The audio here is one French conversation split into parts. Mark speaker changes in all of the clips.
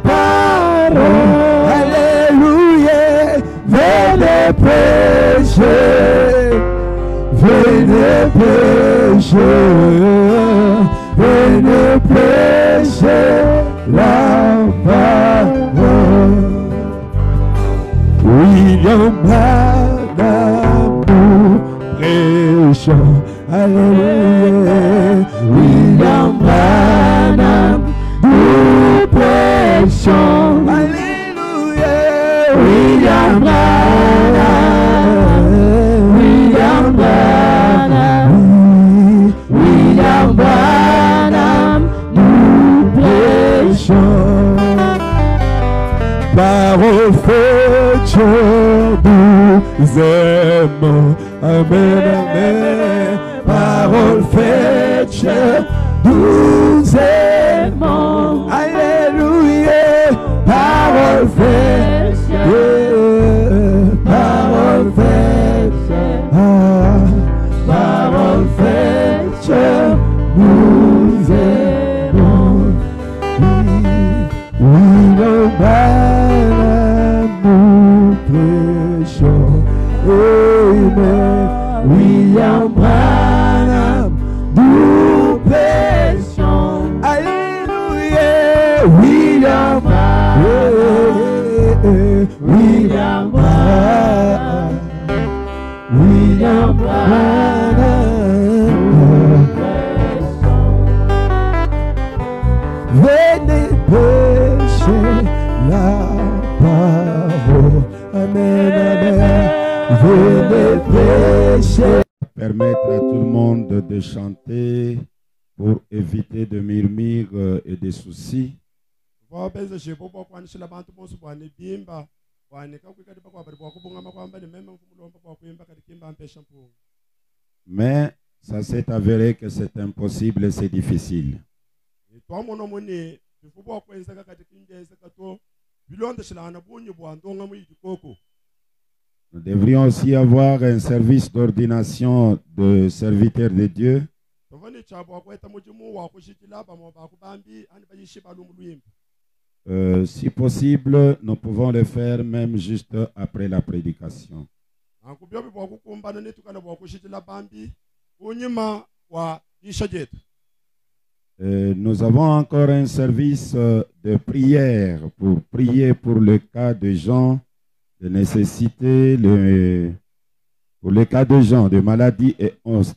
Speaker 1: parole. Alléluia. Venez prêcher. Venez prêcher. Venez prêcher la parole. William Branham prêchant. Alléluia. William Branham nous prêchons. Alléluia. William Branham. William Branham. William Branham nous prêchons. Parole faite, nous aimons. Amen, amen. Parole faite, nous aimons. Alléluia. Parole faite, parole faite, parole faite, nous aimons. Oui, nous prêchons. Amen. William Branham, nous prêchons. Alléluia. William Branham. William Branham. William Branham, nous prêchons. Venez prêcher la parole. Amen, amen. Venez prêcher.
Speaker 2: Permettre à tout le monde de chanter pour éviter de murmures et des soucis. Mais ça s'est avéré que c'est impossible et c'est difficile. Nous devrions aussi avoir un service d'ordination de serviteurs de Dieu. Si possible, nous pouvons le faire même juste après la prédication. Nous avons encore un service de prière pour prier pour le cas de gens de nécessité, pour le cas de gens de maladies et autres.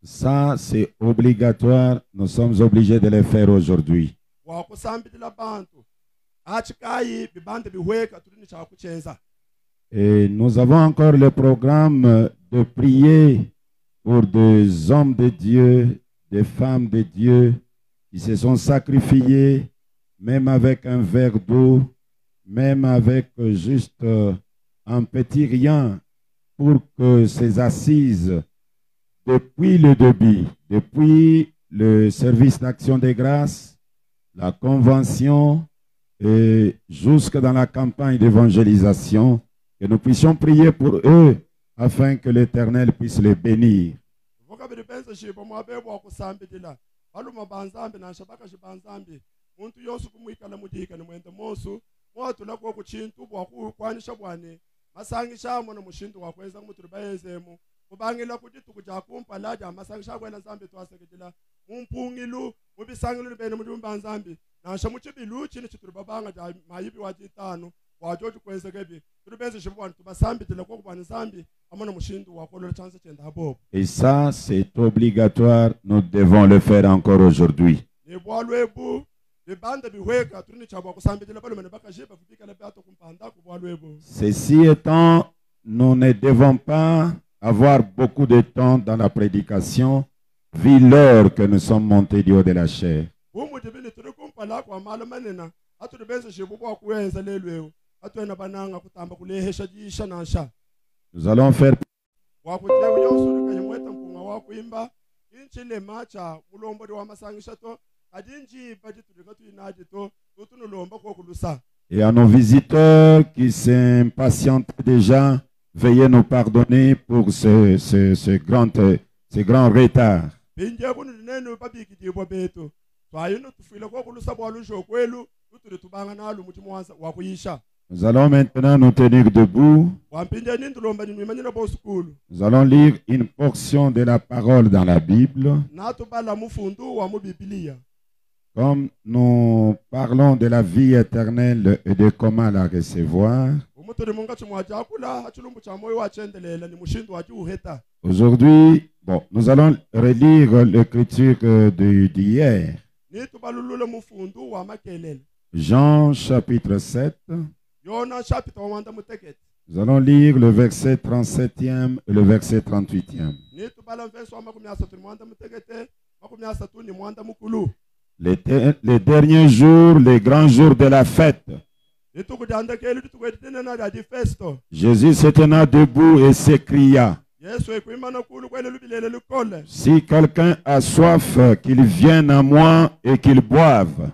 Speaker 2: Ça, c'est obligatoire. Nous sommes obligés de le faire aujourd'hui. Et nous avons encore le programme de prier pour des hommes de Dieu, des femmes de Dieu qui se sont sacrifiés, même avec un verre d'eau, même avec juste un petit rien, pour que ces assises, depuis le début, depuis le service d'action des grâces, la convention et jusque dans la campagne d'évangélisation, que nous puissions prier pour eux afin que l'Éternel puisse les bénir. Et ça, c'est obligatoire. Nous devons le faire encore aujourd'hui. Ceci étant, nous ne devons pas avoir beaucoup de temps dans la prédication, vu l'heure que nous sommes montés du haut de la chair. Nous allons faire et à nos visiteurs qui s'impatientent déjà, veuillez nous pardonner pour ce grand retard.
Speaker 1: Pinje kunene babiki dibo beto. Twayino tufile kwa kulusa bwa lusho kwelu, utule tubanga nalu mutima wa kuyisha.
Speaker 2: Nous allons maintenant nous tenir debout.
Speaker 1: Wampinje nindulomba nimanyina bo skulu.
Speaker 2: Nous allons lire une portion de la parole dans la Bible.
Speaker 1: Natu bala mufundu wa mu Biblia.
Speaker 2: Comme nous parlons de la vie éternelle et de comment la recevoir. Aujourd'hui, bon, nous allons relire l'écriture d'hier. Jean chapitre 7. Nous allons lire le verset 37e et le verset 38e. Les derniers jours, les grands jours de la fête. Jésus se tenant debout et s'écria: si quelqu'un a soif, qu'il vienne à moi et qu'il boive.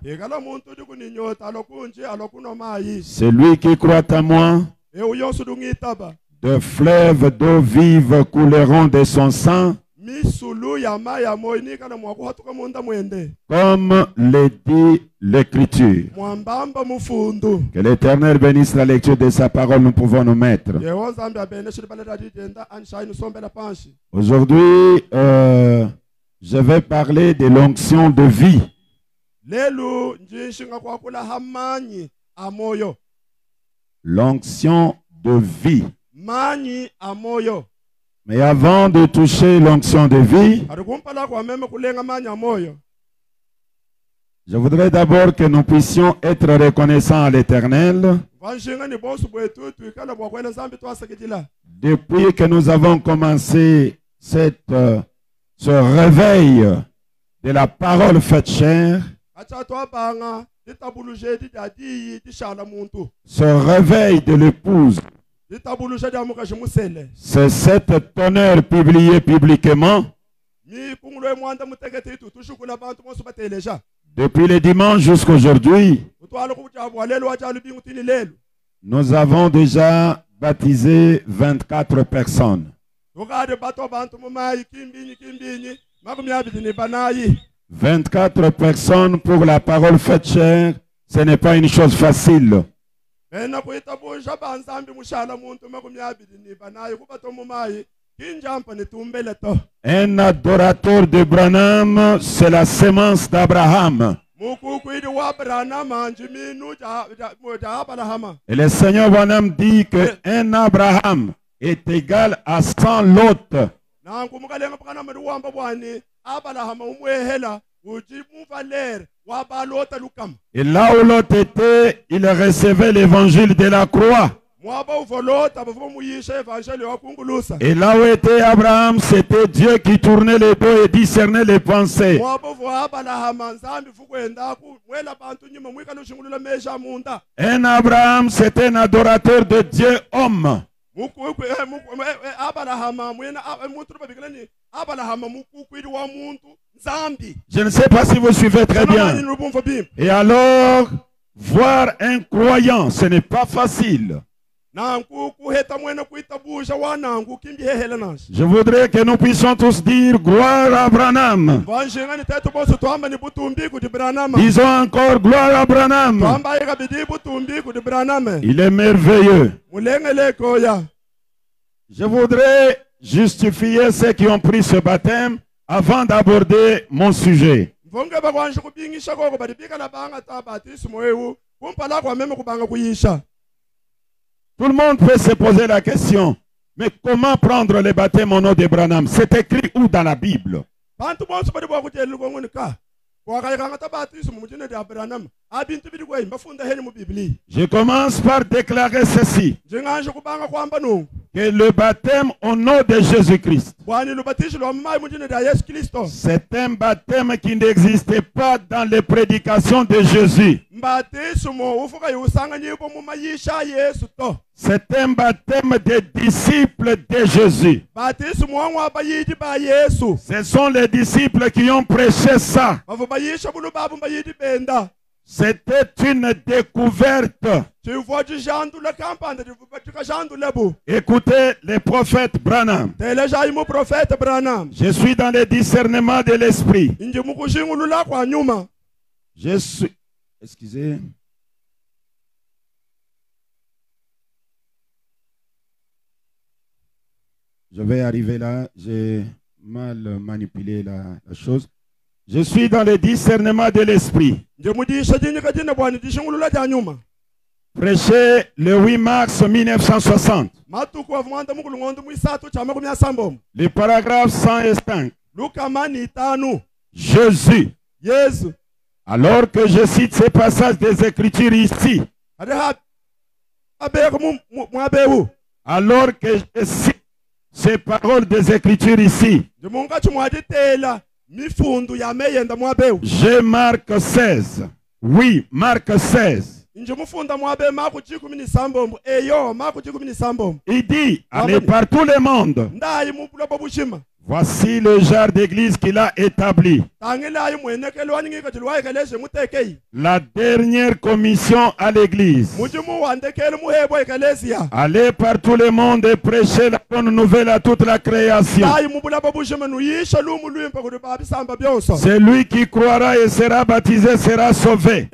Speaker 2: Celui qui croit à moi, de fleuves d'eau vive couleront de son sang, comme le dit l'Écriture. Que l'Éternel bénisse la lecture de sa parole. Nous pouvons nous mettre. Aujourd'hui, je vais parler de l'onction de vie. L'onction de vie. Mais avant de toucher l'onction de vie, je voudrais d'abord que nous puissions être reconnaissants à l'Éternel depuis que nous avons commencé ce réveil de la parole faite chair, ce réveil de l'épouse. C'est cette tonnerre publiée publiquement depuis le dimanche jusqu'à aujourd'hui. Nous avons déjà baptisé 24 personnes. 24 personnes pour la parole faite chair, ce n'est pas une chose facile. Un adorateur de Branham, c'est la sémence d'Abraham. Et le Seigneur Branham dit qu'un Abraham est égal à 100 Lot. Et là où Lot était, il recevait l'évangile de la croix. Et là où était Abraham, c'était Dieu qui tournait les dos et discernait les pensées. Un Abraham, c'était un adorateur de Dieu homme. Je ne sais pas si vous suivez très bien. Et alors, voir un croyant, ce n'est pas facile. Je voudrais que nous puissions tous dire gloire à Branham. Disons encore gloire à Branham. Il est merveilleux. Je voudrais justifier ceux qui ont pris ce baptême avant d'aborder mon sujet. Tout le monde peut se poser la question, mais comment prendre le baptême au nom de Branham? C'est écrit où dans la Bible? Je commence par déclarer ceci, que le baptême au nom de Jésus-Christ, c'est un baptême qui n'existait pas dans les prédications de Jésus. C'est un baptême des disciples de Jésus. Ce sont les disciples qui ont prêché ça. C'était une découverte Écoutez les prophètes Branham. Je suis dans le discernement de l'esprit. Je suis... Excusez. Je vais arriver là. J'ai mal manipulé la chose. Je suis dans le discernement de l'esprit. Prêché le 8 mars 1960. Le paragraphe 105. Jésus. Alors que je cite ces passages des Écritures ici. Alors que je cite ces paroles des Écritures ici. Je Marc 16. Oui, Marc 16. Il dit, allez par tout le monde. Voici le genre d'église qu'il a établi. La dernière commission à l'église. Allez par tout le monde et prêchez la bonne nouvelle à toute la création. Celui qui croira et sera baptisé sera sauvé.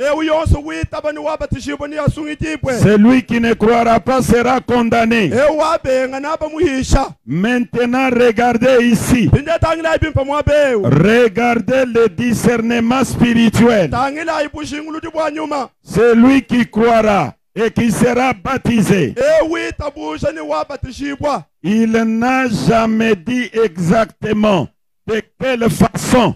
Speaker 2: Celui qui ne croira pas sera condamné. Maintenant, regardez ici. Regardez le discernement spirituel. Celui qui croira et qui sera baptisé. Il n'a jamais dit exactement de quelle façon.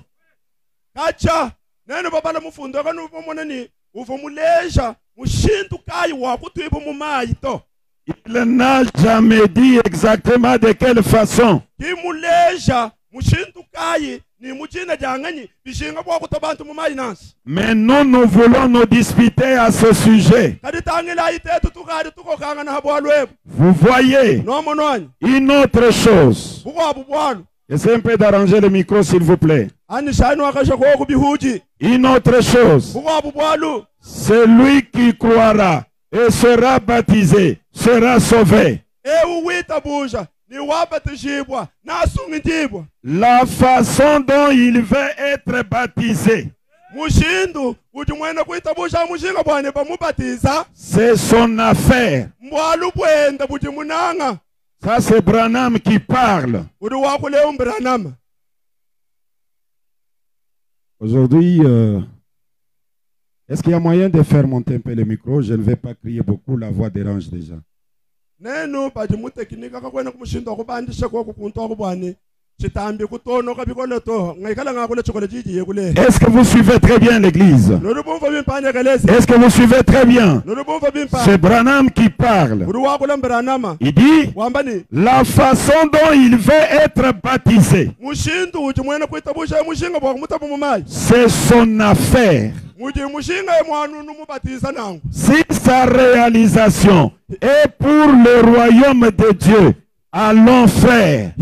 Speaker 2: Il n'a jamais dit exactement de quelle façon. Mais nous voulons nous disputer à ce sujet. Vous voyez une autre chose. Essayez un peu d'arranger le micro s'il vous plaît. Une autre chose. Celui qui croira et sera baptisé sera sauvé. La façon dont il veut être baptisé, c'est son affaire. Ça c'est Branham qui parle. Aujourd'hui, est-ce qu'il y a moyen de faire monter un peu le micro? Je ne vais pas crier beaucoup, la voix dérange déjà. Est-ce que vous suivez très bien l'église? Est-ce que vous suivez très bien? C'est Branham qui parle. Il dit la façon dont il veut être baptisé, c'est son affaire. Si sa réalisation est pour le royaume de Dieu, allons faire.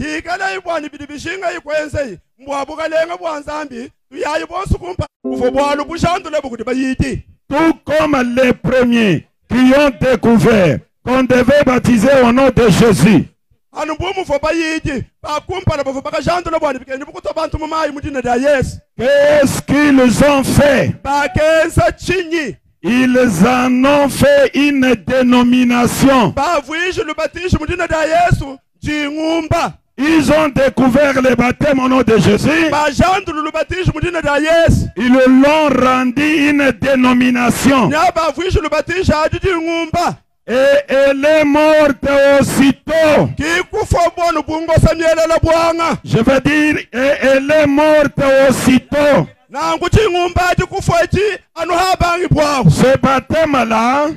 Speaker 2: Tout comme les premiers qui ont découvert qu'on devait baptiser au nom de Jésus. Qu'est-ce qu'ils ont fait? Ils en ont fait une dénomination. Ils ont découvert le baptême au nom de Jésus. Ils l'ont rendu une dénomination. Et elle est morte aussitôt. Je veux dire, et elle est morte aussitôt. Ce baptême-là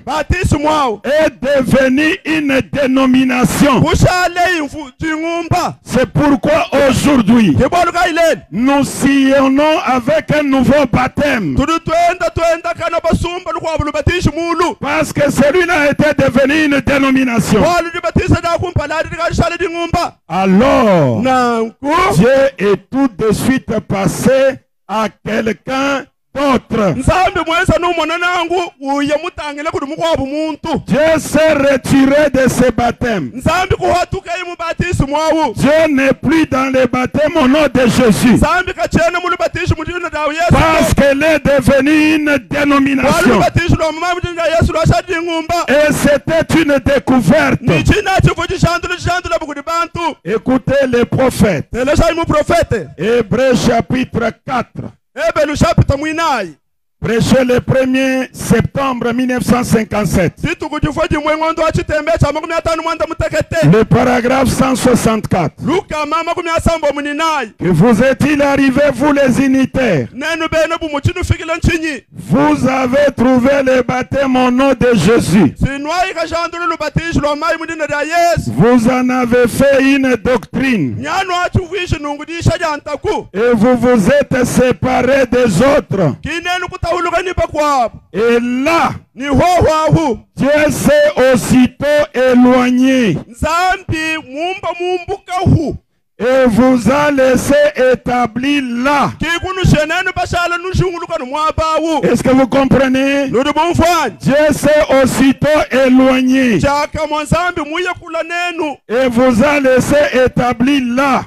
Speaker 2: est devenu une dénomination. C'est pourquoi aujourd'hui, nous sillonnons avec un nouveau baptême. Parce que celui-là était devenu une dénomination. Alors, Dieu est tout de suite passé à quelqu'un d'autres. Dieu s'est retiré de ce baptême. Dieu n'est plus dans le baptême au nom de Jésus. Parce qu'elle est devenue une dénomination. Et c'était une découverte. Écoutez les prophètes. Hébreux chapitre 4. Prêché le 1er septembre 1957. Le paragraphe 164. Que vous est-il arrivé, vous les unitaires? Vous avez trouvé le baptême au nom de Jésus. Vous en avez fait une doctrine. Et vous vous êtes séparés des autres. Et là, Dieu s'est aussitôt éloigné. Et vous a laissé établir là. Est-ce que vous comprenez? Dieu s'est aussitôt éloigné. Et vous a laissé établir là.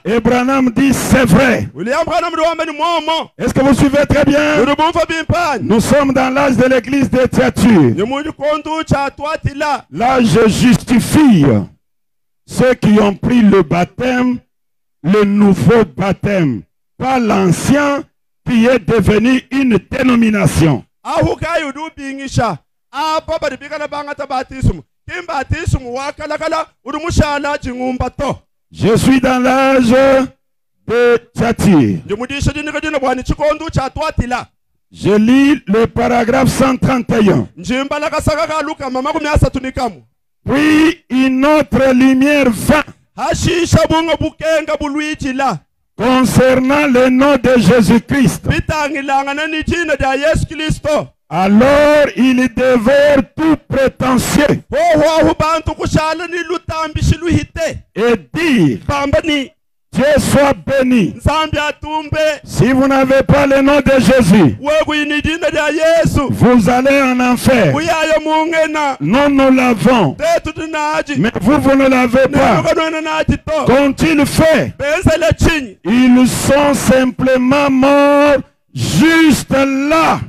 Speaker 2: Et Branham dit c'est vrai. Est-ce que vous suivez très bien? Nous sommes dans l'âge de l'église de Thyatire. L'âge justifie ceux qui ont pris le baptême, le nouveau baptême, pas l'ancien qui est devenu une dénomination. Je suis dans l'âge de Thyatire. Je lis le paragraphe 131. Puis une autre lumière vint concernant le nom de Jésus-Christ. Alors ils devinrent tout prétentieux et dirent: Dieu soit béni. Si vous n'avez pas le nom de Jésus, vous allez en enfer. Non, nous l'avons. Mais vous ne l'avez pas. Qu'ont-ils fait? Ils sont simplement morts juste là.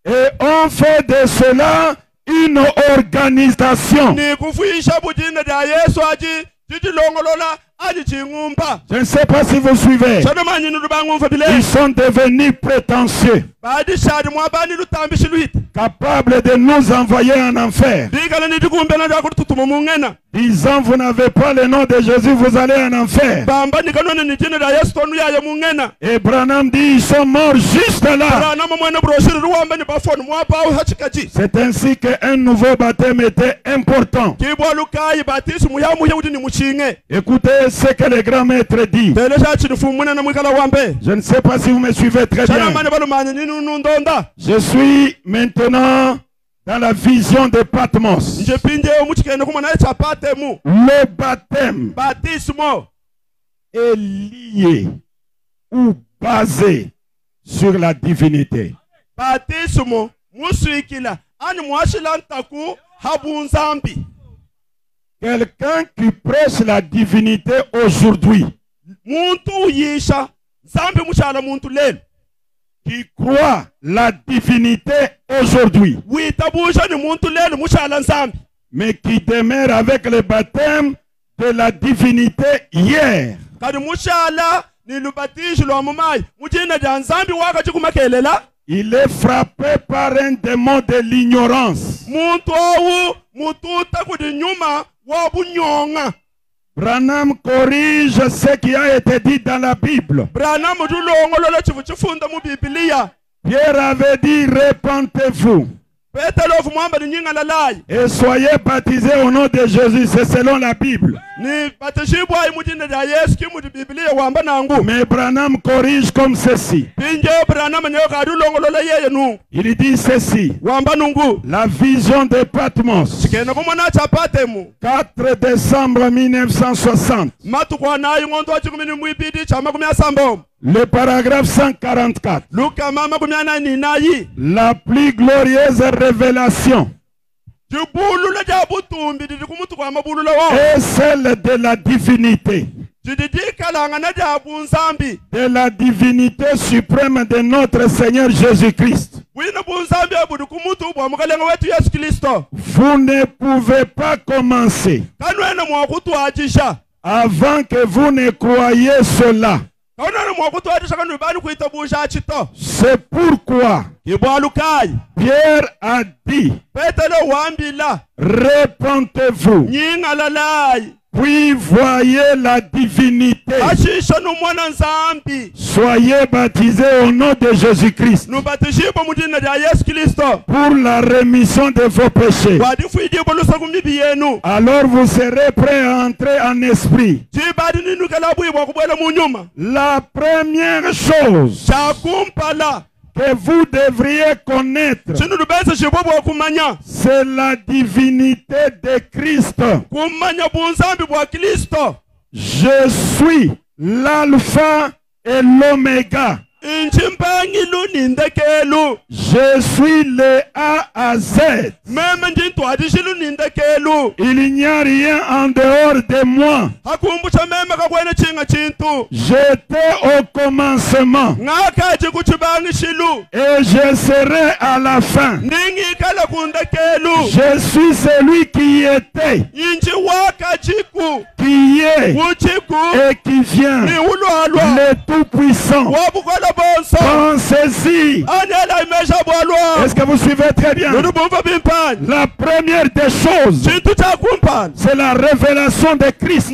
Speaker 2: Et on fait de cela une organisation. Je ne sais pas si vous suivez. Ils sont devenus prétentieux, capables de nous envoyer en enfer, disant: vous n'avez pas le nom de Jésus, vous allez en enfer. Et Branham dit: ils sont morts juste là. C'est ainsi qu'un nouveau baptême était important. Écoutez ce que le grand maître dit. Je ne sais pas si vous me suivez très bien. Je suis maintenant dans la vision de Patmos. Le baptême est lié ou basé sur la divinité. Quelqu'un qui prêche la divinité aujourd'hui, qui croit la divinité aujourd'hui, mais qui demeure avec le baptême de la divinité hier, il est frappé par un démon de l'ignorance. Branham corrige ce qui a été dit dans la Bible. Pierre avait dit: répentez-vous et soyez baptisés au nom de Jésus. C'est selon la Bible.
Speaker 1: ni batashibwa imudine da Yesu kimuti Biblia wamba nangu.
Speaker 2: Mais Branham corrige comme ceci.
Speaker 1: Pinje Branham nyoka adulongolola yeye nu.
Speaker 2: Il dit ceci.
Speaker 1: Wamba nungu.
Speaker 2: La vision de Patmos.
Speaker 1: Sikena kumona cha Patemu.
Speaker 2: 4 décembre 1960.
Speaker 1: Matu kwa nayo ngondo wa chikumini mwibidi chama kumia sambo.
Speaker 2: Le paragraphe 144.
Speaker 1: Luka mama kumia nani nayi.
Speaker 2: La plus glorieuse révélation
Speaker 1: est
Speaker 2: celle de la divinité. De la divinité suprême de notre Seigneur Jésus-Christ. Vous ne pouvez pas commencer avant que vous ne croyiez cela. C'est pourquoi Pierre a dit, répentez-vous, puis voyez la divinité. Soyez baptisés au nom de Jésus-Christ pour la rémission de vos péchés. Alors vous serez prêts à entrer en esprit. La première chose que vous devriez connaître, c'est la divinité de Christ. Je suis l'alpha et l'oméga. Je suis le A à Z. Il n'y a rien en dehors de moi. J'étais au commencement et je serai à la fin. Je suis celui qui était, qui est et qui vient, le Tout-Puissant. Pensez-y. Est-ce que vous suivez très bien? La première des choses, c'est la révélation de Christ.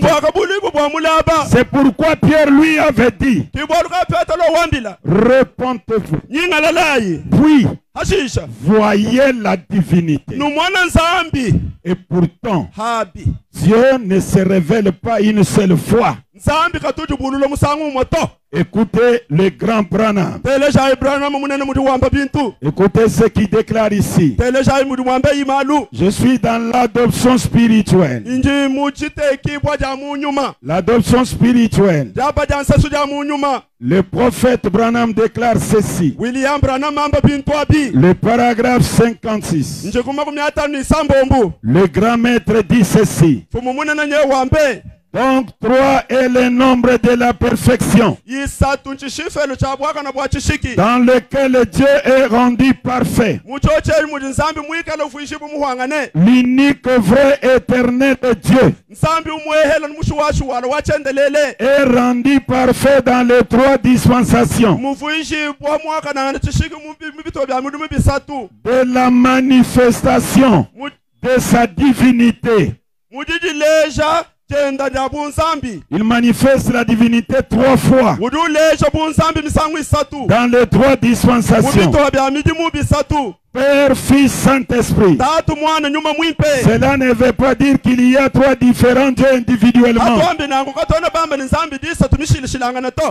Speaker 2: C'est pourquoi Pierre lui avait dit, repentez-vous, puis voyez la divinité. Et pourtant, Dieu ne se révèle pas une seule fois. Écoutez le grand Branham. Écoutez ce qu'il déclare ici. Je suis dans l'adoption spirituelle. L'adoption spirituelle. Le prophète Branham déclare ceci. Le paragraphe 56. Le grand maître dit ceci. Donc 3 est le nombre de la perfection, dans lequel Dieu est rendu parfait. L'unique vrai éternel Dieu est rendu parfait dans les 3 dispensations de la manifestation de sa divinité. Il manifeste la divinité 3 fois dans les 3 dispensations. Père, Fils, Saint-Esprit. Cela ne veut pas dire qu'il y a 3 différents dieux individuellement.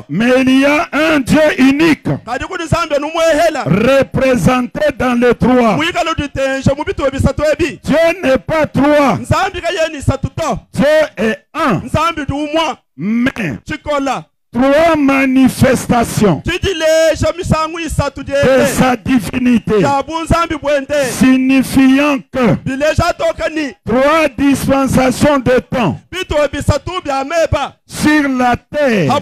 Speaker 2: Mais il y a un Dieu unique représenté dans les 3. Dieu n'est pas 3. Dieu est 1. Mais 3 manifestations de sa divinité, signifiant que 3 dispensations de temps sur la terre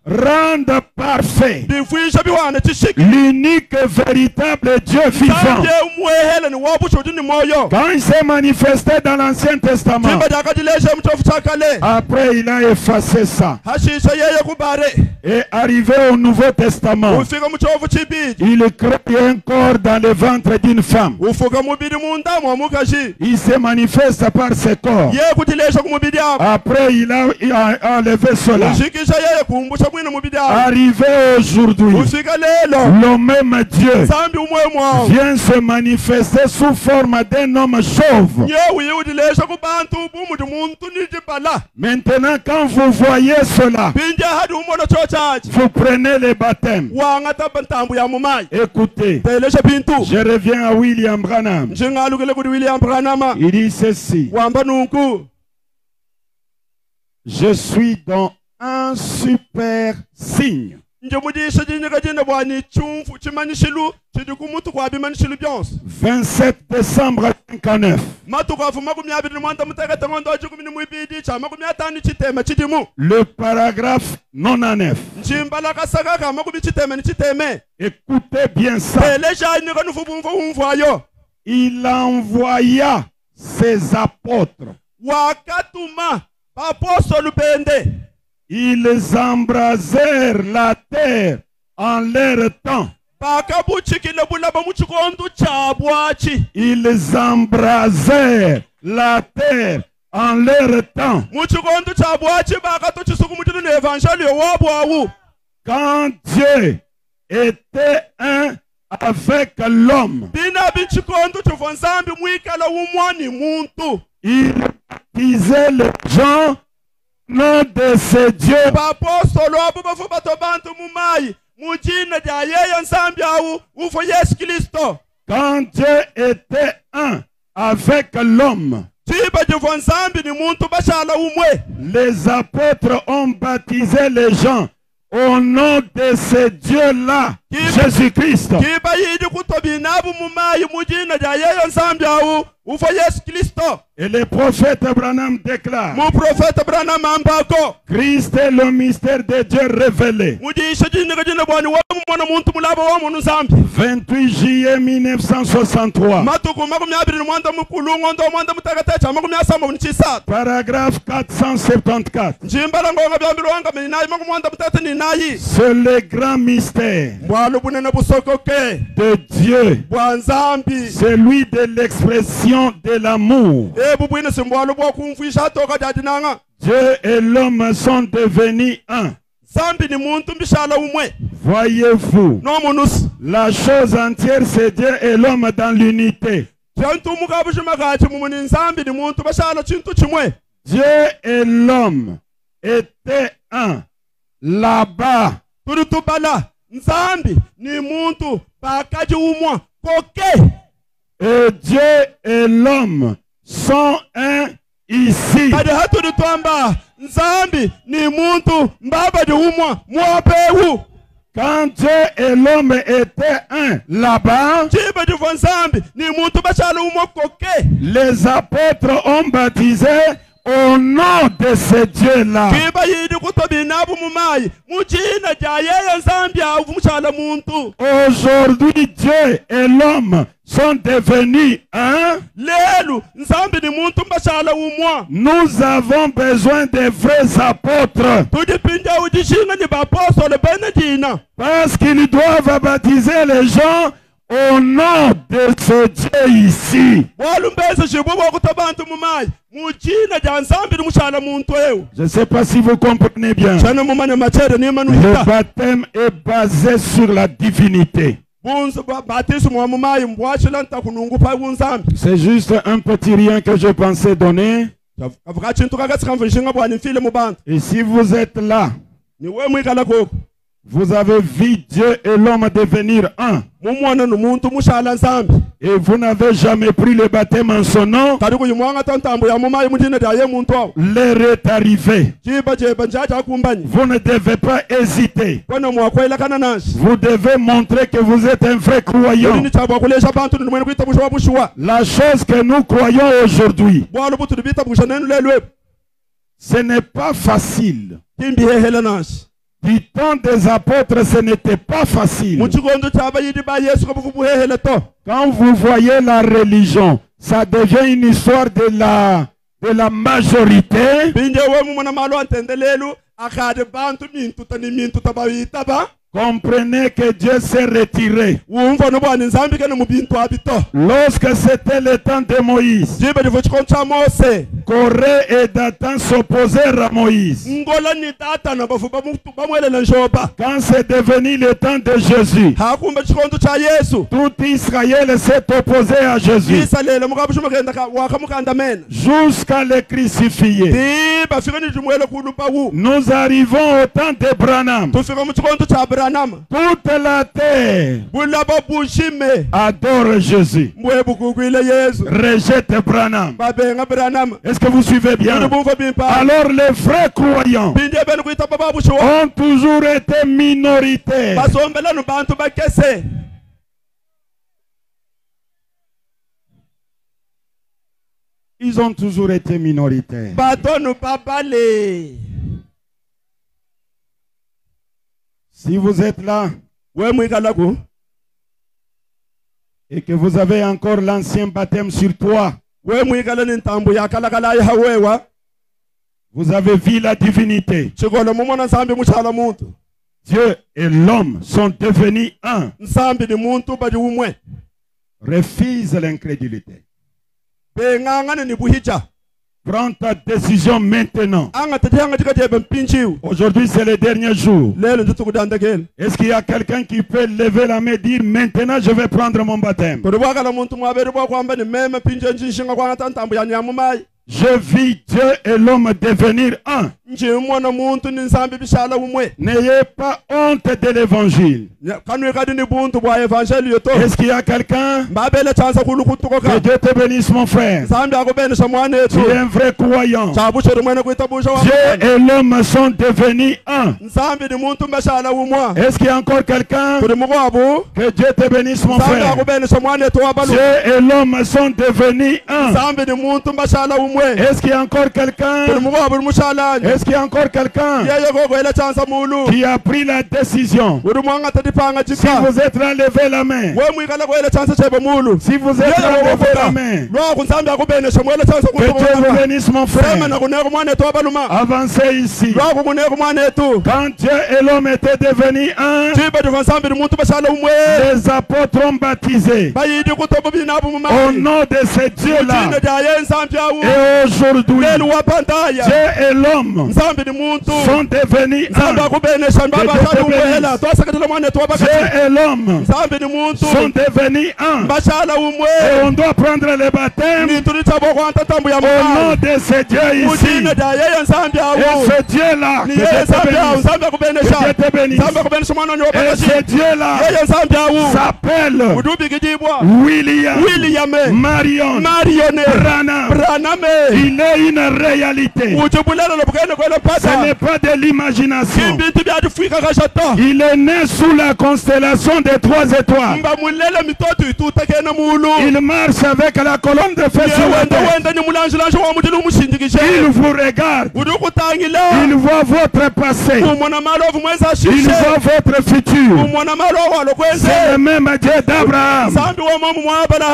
Speaker 2: rendent parfait l'unique véritable Dieu vivant. Quand il s'est manifesté dans l'Ancien Testament, après il a effacé ça. Et arrivé au Nouveau Testament, il crée un corps dans le ventre d'une femme. Il se manifeste par ce corps. Après, il a enlevé cela. Arrivé aujourd'hui, le même Dieu vient se manifester sous forme d'un homme chauve. Maintenant, quand vous voyez cela, vous prenez le baptême. Écoutez, je reviens à William Branham. Il dit ceci: je suis dans un super signe. 27 décembre 59. Le paragraphe 99. Écoutez bien ça. Il envoya ses apôtres. Ils embrasèrent la terre en leur temps. Ils embrasèrent la terre en leur temps. Quand Dieu était un avec l'homme, il baptisait les gens au nom de ce Dieu. Quand Dieu était un avec l'homme, les apôtres ont baptisé les gens au nom de ce Dieu-là, Jésus-Christ. Et le prophète Branham déclare: Christ est le mystère de Dieu révélé. 28 juillet 1963. Paragraphe 474. C'est le grand mystère de Dieu, celui de l'expression de l'amour. Dieu et l'homme sont devenus un. Voyez-vous, la chose entière, c'est Dieu et l'homme dans l'unité. Dieu et l'homme étaient un. Là-bas, et Dieu et l'homme sont un ici. Quand Dieu et l'homme étaient un là-bas, les apôtres ont baptisé au nom de ce Dieu-là. Aujourd'hui, Dieu et l'homme sont devenus un. Nous avons besoin de vrais apôtres, parce qu'ils doivent baptiser les gens au nom de ce Dieu ici. Je ne sais pas si vous comprenez bien. Le baptême est basé sur la divinité. C'est juste un petit rien que je pensais donner. Et si vous êtes là, vous avez vu Dieu et l'homme devenir un, et vous n'avez jamais pris le baptême en son nom, l'heure est arrivée. Vous ne devez pas hésiter. Vous devez montrer que vous êtes un vrai croyant. La chose que nous croyons aujourd'hui, ce n'est pas facile. Du temps des apôtres, ce n'était pas facile. Quand vous voyez la religion, ça devient une histoire de la de la majorité, comprenez que Dieu s'est retiré. Lorsque c'était le temps de Moïse, Corée et Dathan s'opposèrent à Moïse. Quand c'est devenu le temps de Jésus, tout Israël s'est opposé à Jésus jusqu'à le crucifier. Nous arrivons au temps de Branham. Toute la terre adore Jésus, rejette Branham. Est-ce que vous suivez bien? Alors les vrais croyants ont toujours été minoritaires. Ils ont toujours été minoritaires. Si vous êtes là et que vous avez encore l'ancien baptême sur toi, vous avez vu la divinité. Dieu et l'homme sont devenus un. Refuse l'incrédulité. Prends ta décision maintenant. Aujourd'hui, c'est le dernier jour. Est-ce qu'il y a quelqu'un qui peut lever la main et dire maintenant je vais prendre mon baptême? Je vis Dieu et l'homme devenir un. N'ayez pas honte de l'évangile. Est-ce qu'il y a quelqu'un? Que Dieu te bénisse, mon frère. Tu es un vrai croyant. Dieu et l'homme sont devenus un. Est-ce qu'il y a encore quelqu'un? Que Dieu te bénisse, mon frère. Dieu et l'homme sont devenus un. Est-ce qu'il y a encore quelqu'un? Est-ce qu'il y a encore quelqu'un qui a pris la décision? Si vous êtes là, levez la main. Si vous êtes là, levez la main. Que Dieu vous bénisse, mon frère. Avancez ici. Quand Dieu et l'homme étaient devenus un, les apôtres ont baptisé au nom de ce Dieu-là. Et aujourd'hui, Dieu et l'homme sont devenus un. Dieu et l'homme sont devenus un. Et on doit prendre le baptême au nom de ce Dieu ici. Et ce Dieu-là, que Dieu te bénisse. Et ce Dieu-là s'appelle William Marion Branham. Il est une réalité. Ce n'est pas de l'imagination. Il est né sous la constellation des 3 étoiles. Il marche avec la colonne de feu sur la tête. Il vous regarde. Il voit votre passé. Il voit votre futur. C'est le même Dieu d'Abraham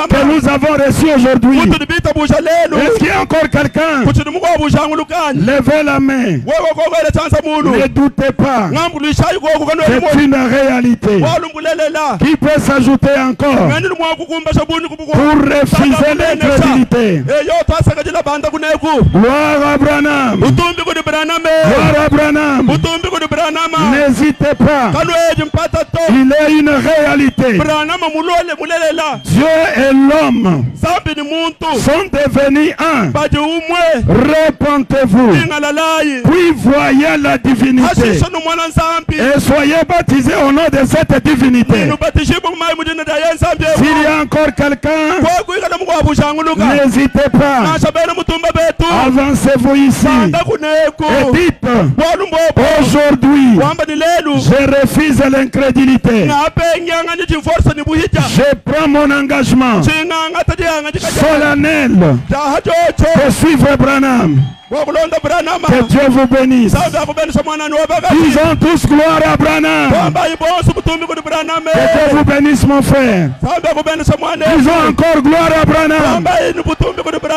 Speaker 2: que nous avons reçu aujourd'hui. Est-ce qu'il y a encore quelqu'un? Levez la main. Ne doutez pas. C'est une réalité. Qui peut s'ajouter encore pour refuser l'incrédulité? Gloire à Branham. Gloire à Branham. N'hésitez pas. Il est une réalité. Dieu et l'homme sont devenus un. Repentez-vous, puis voyez la divinité et soyez baptisés au nom de cette divinité. S'il y a encore quelqu'un, n'hésitez pas. Avancez-vous ici et dites: aujourd'hui, je refuse l'incrédulité. Je prends mon engagement solennel de suivre Branham. Que Dieu vous bénisse. Disons tous gloire à Branham. Que Dieu vous bénisse, mon frère. Disons encore gloire à Branham.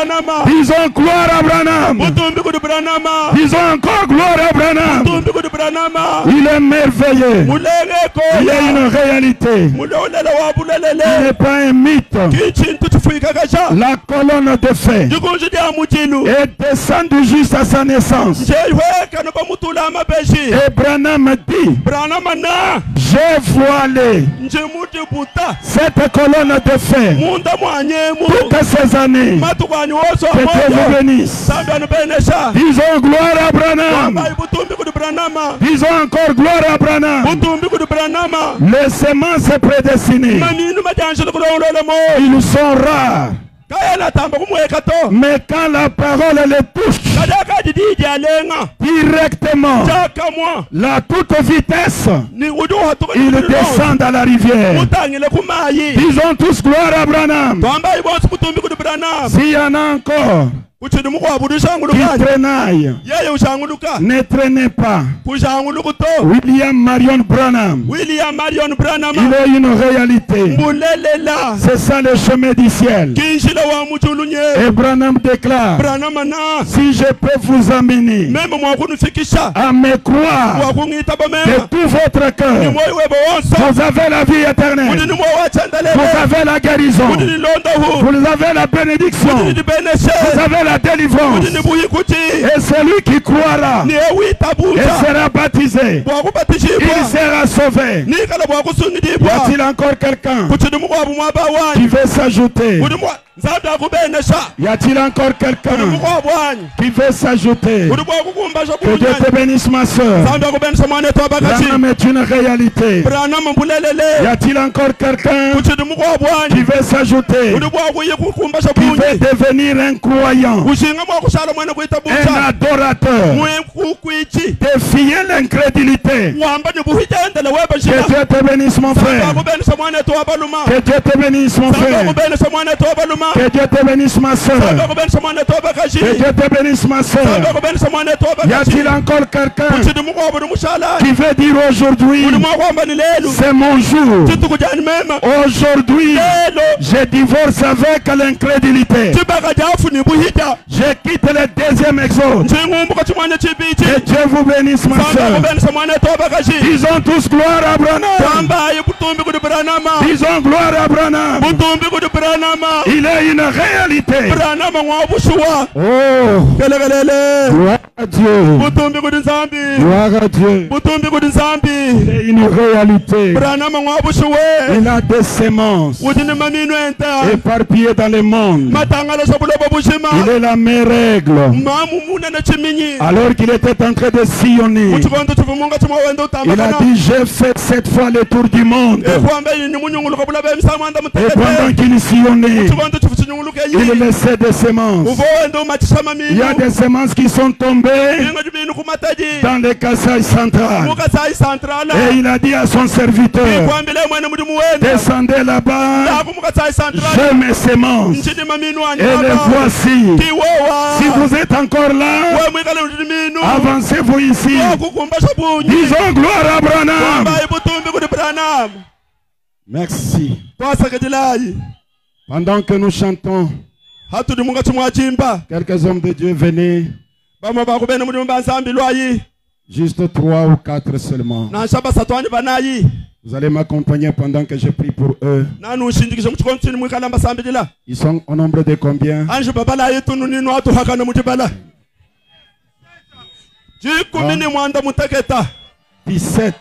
Speaker 1: Branham.
Speaker 2: Disons gloire à Branham.
Speaker 1: Mutumbi kudu Branham.
Speaker 2: Disons encore gloire à Branham.
Speaker 1: Mutumbi kudu Branham.
Speaker 2: Il est merveilleux.
Speaker 1: Mulenge
Speaker 2: Il
Speaker 1: koya.
Speaker 2: est une réalité.
Speaker 1: Mulolele
Speaker 2: Il
Speaker 1: wabulelele.
Speaker 2: n'est pas un mythe.
Speaker 1: Kichintu tufika kasha.
Speaker 2: La colonne de feu
Speaker 1: Ndikunji dia mutilu.
Speaker 2: est descendue juste à sa naissance.
Speaker 1: Njehweka no bamutula amabeshi.
Speaker 2: Et Branham dit,
Speaker 1: Branham na.
Speaker 2: j'ai voilé
Speaker 1: Njemuti buta.
Speaker 2: cette colonne de feu
Speaker 1: Munda mwanyemu.
Speaker 2: toutes ces années.
Speaker 1: Matukwani woso
Speaker 2: Que Dieu vous
Speaker 1: amoja.
Speaker 2: bénisse.
Speaker 1: Sambi anubenesha.
Speaker 2: Disons gloire à Branham.
Speaker 1: Wambai butumbi kudu Branham.
Speaker 2: Disons encore gloire à Branham.
Speaker 1: Butumbi kudu Branham.
Speaker 2: Les semences prédestinées,
Speaker 1: Maminu majanshilo kulolole mo.
Speaker 2: ils sont rares.
Speaker 1: Kaya natamba kumweka to.
Speaker 2: Mais quand la parole les touche
Speaker 1: Kadaka didiji alenga.
Speaker 2: directement,
Speaker 1: Chaka mwa.
Speaker 2: la toute vitesse,
Speaker 1: Ni uduha tuko.
Speaker 2: ils descendent à la rivière.
Speaker 1: Mutangile kumayi.
Speaker 2: Disons tous gloire à Branham.
Speaker 1: Twambai bonse butumbi kudu Branham.
Speaker 2: S'il y en a encore
Speaker 1: Kuchini mukwabudu shangu
Speaker 2: qui
Speaker 1: lukani.
Speaker 2: traînaillent,
Speaker 1: Yeye ushanguluka.
Speaker 2: ne traînez pas.
Speaker 1: Kushangulukuto.
Speaker 2: William Marion Branham,
Speaker 1: William Marion Branham.
Speaker 2: il est une réalité.
Speaker 1: Mbulelela.
Speaker 2: C'est ça le chemin du ciel.
Speaker 1: Kinshila wa mujulunye.
Speaker 2: Et Branham déclare,
Speaker 1: Branham na.
Speaker 2: si je peux vous amener
Speaker 1: Meme mwakunufikisha.
Speaker 2: à me croire
Speaker 1: Wakungita
Speaker 2: de
Speaker 1: bamema.
Speaker 2: tout votre
Speaker 1: Ni
Speaker 2: cœur,
Speaker 1: moyo webo wonso.
Speaker 2: vous avez la vie éternelle,
Speaker 1: Kudini moyo
Speaker 2: vous
Speaker 1: wachandelele.
Speaker 2: avez la guérison,
Speaker 1: Kudini londo hu.
Speaker 2: vous avez la bénédiction,
Speaker 1: Kudini dibeneshe.
Speaker 2: vous avez la délivrance.
Speaker 1: Kudini buyikuti.
Speaker 2: Et celui qui croira
Speaker 1: Ni ewita
Speaker 2: et
Speaker 1: buta.
Speaker 2: sera baptisé,
Speaker 1: Bwakubatishibwa.
Speaker 2: il sera sauvé.
Speaker 1: Nikala
Speaker 2: Y
Speaker 1: bwakusungidibwa.
Speaker 2: a-t-il encore quelqu'un
Speaker 1: Kuchini mukwabu mwaba
Speaker 2: qui
Speaker 1: wanyi.
Speaker 2: veut s'ajouter?
Speaker 1: Kudi mwa. Nzambi akubenesha.
Speaker 2: Y a-t-il encore
Speaker 1: Kudi
Speaker 2: quelqu'un
Speaker 1: mukwabu wanyi.
Speaker 2: qui veut s'ajouter?
Speaker 1: Kudi bwakukumbasha
Speaker 2: Que Dieu
Speaker 1: kunyanyi.
Speaker 2: te bénisse, ma soeur.
Speaker 1: Nzambi akubenesha mwanetu wabakashi.
Speaker 2: Branham est une réalité.
Speaker 1: Branham
Speaker 2: Y
Speaker 1: mbulelele.
Speaker 2: a-t-il encore quelqu'un
Speaker 1: Kuchini mukwabu
Speaker 2: qui
Speaker 1: wanyi.
Speaker 2: veut s'ajouter?
Speaker 1: Kudi bwakuye kukumbasha
Speaker 2: Qui veut
Speaker 1: kunyi.
Speaker 2: devenir un croyant,
Speaker 1: Kushinga mwakushala mwene kuita
Speaker 2: un
Speaker 1: buta.
Speaker 2: adorateur,
Speaker 1: Mwekukwichi.
Speaker 2: défier l'incrédulité?
Speaker 1: Mwamba ni buhitendele
Speaker 2: Que
Speaker 1: webashira.
Speaker 2: Dieu te bénisse, mon frère.
Speaker 1: Akubenesha mwanetu wabaluma.
Speaker 2: Que Dieu te bénisse, mon frère.
Speaker 1: Akubenesha mwanetu wabaluma.
Speaker 2: Que Dieu te bénisse, ma soeur.
Speaker 1: Akubenesha mwanetu wabakashi.
Speaker 2: Que Dieu te bénisse, ma soeur.
Speaker 1: Akubenesha mwanetu
Speaker 2: Y
Speaker 1: wabakashi.
Speaker 2: a-t-il encore quelqu'un
Speaker 1: Kuchini mukwabu mushala.
Speaker 2: qui veut dire aujourd'hui,
Speaker 1: Kudi mwakwamba ni lelu.
Speaker 2: c'est mon jour?
Speaker 1: Chitukujani mema.
Speaker 2: Aujourd'hui,
Speaker 1: Lelo.
Speaker 2: je divorce avec l'incrédulité.
Speaker 1: Chibaka jafu ni buhita.
Speaker 2: Je quitte le deuxième exode.
Speaker 1: Nchingumbuka chimwane chibichi.
Speaker 2: Que Dieu vous bénisse, ma
Speaker 1: Sanga
Speaker 2: soeur.
Speaker 1: kubenesha mwanetu wabakashi.
Speaker 2: Disons tous gloire à Branham.
Speaker 1: Twambaye butumbi kudi Branham.
Speaker 2: Disons gloire à Branham.
Speaker 1: Butumbi kudi Branham.
Speaker 2: Il est une réalité.
Speaker 1: Branham mwabushuwa.
Speaker 2: Oh,
Speaker 1: Kelekelele.
Speaker 2: gloire à Dieu.
Speaker 1: Butumbi kudi Nzambi.
Speaker 2: Gloire à Dieu.
Speaker 1: Butumbi kudi Nzambi.
Speaker 2: Il est une réalité.
Speaker 1: Branham mwabushuwe.
Speaker 2: Il a des semences
Speaker 1: Udini maminu enta.
Speaker 2: éparpillées dans le monde.
Speaker 1: Matangala sabulobo bushima.
Speaker 2: Il est la meilleure règle.
Speaker 1: Mamu munene chiminyi.
Speaker 2: Alors qu'il était en train de sillonner,
Speaker 1: Uchikondo chifumunga chimawendo
Speaker 2: il a
Speaker 1: utambakana.
Speaker 2: dit, j'ai fait 7 fois le tour du monde.
Speaker 1: Ekwamba ni munyunguluka bula bemsamanda
Speaker 2: Et pendant
Speaker 1: mutekete.
Speaker 2: qu'il sillonnait,
Speaker 1: Uchikondo chifuchinyunguluka
Speaker 2: il
Speaker 1: yi.
Speaker 2: laissait des semences.
Speaker 1: Uvowendo machisha
Speaker 2: Il y a
Speaker 1: maminu.
Speaker 2: des semences qui sont tombées
Speaker 1: Inga juminu kumataji.
Speaker 2: dans le Kasaï central.
Speaker 1: Muka sai centrala.
Speaker 2: Et il a dit à son serviteur,
Speaker 1: Ikwambile mwene muri muwenda.
Speaker 2: descendez là-bas,
Speaker 1: Laku muka sai centrala.
Speaker 2: j'ai mes semences.
Speaker 1: Nchini maminu
Speaker 2: Et les
Speaker 1: anyaba.
Speaker 2: voici.
Speaker 1: Kiwowa.
Speaker 2: Si vous êtes encore là,
Speaker 1: We mwikale muri minu.
Speaker 2: avancez-vous ici.
Speaker 1: Kukumbasha bunyi.
Speaker 2: Disons gloire à Branham.
Speaker 1: Twambaye butumbi kudi Branham.
Speaker 2: Merci.
Speaker 1: Twasakedilayi.
Speaker 2: Pendant que nous chantons,
Speaker 1: Hatudi munga chimwachimba.
Speaker 2: quelques hommes de Dieu venaient,
Speaker 1: Bama bakubene muri mbansambi lwayi.
Speaker 2: juste 3 ou 4 seulement.
Speaker 1: Nanshaba satwani banayi.
Speaker 2: Vous allez m'accompagner pendant que je prie pour eux.
Speaker 1: Nanu ushindikishe muchikono chini mwikala mbasambi dila.
Speaker 2: Ils sont au nombre de combien?
Speaker 1: Anju babala yetunu ninu atu hakana mutibala. Jikumini mwanda mutaketa.
Speaker 2: 17.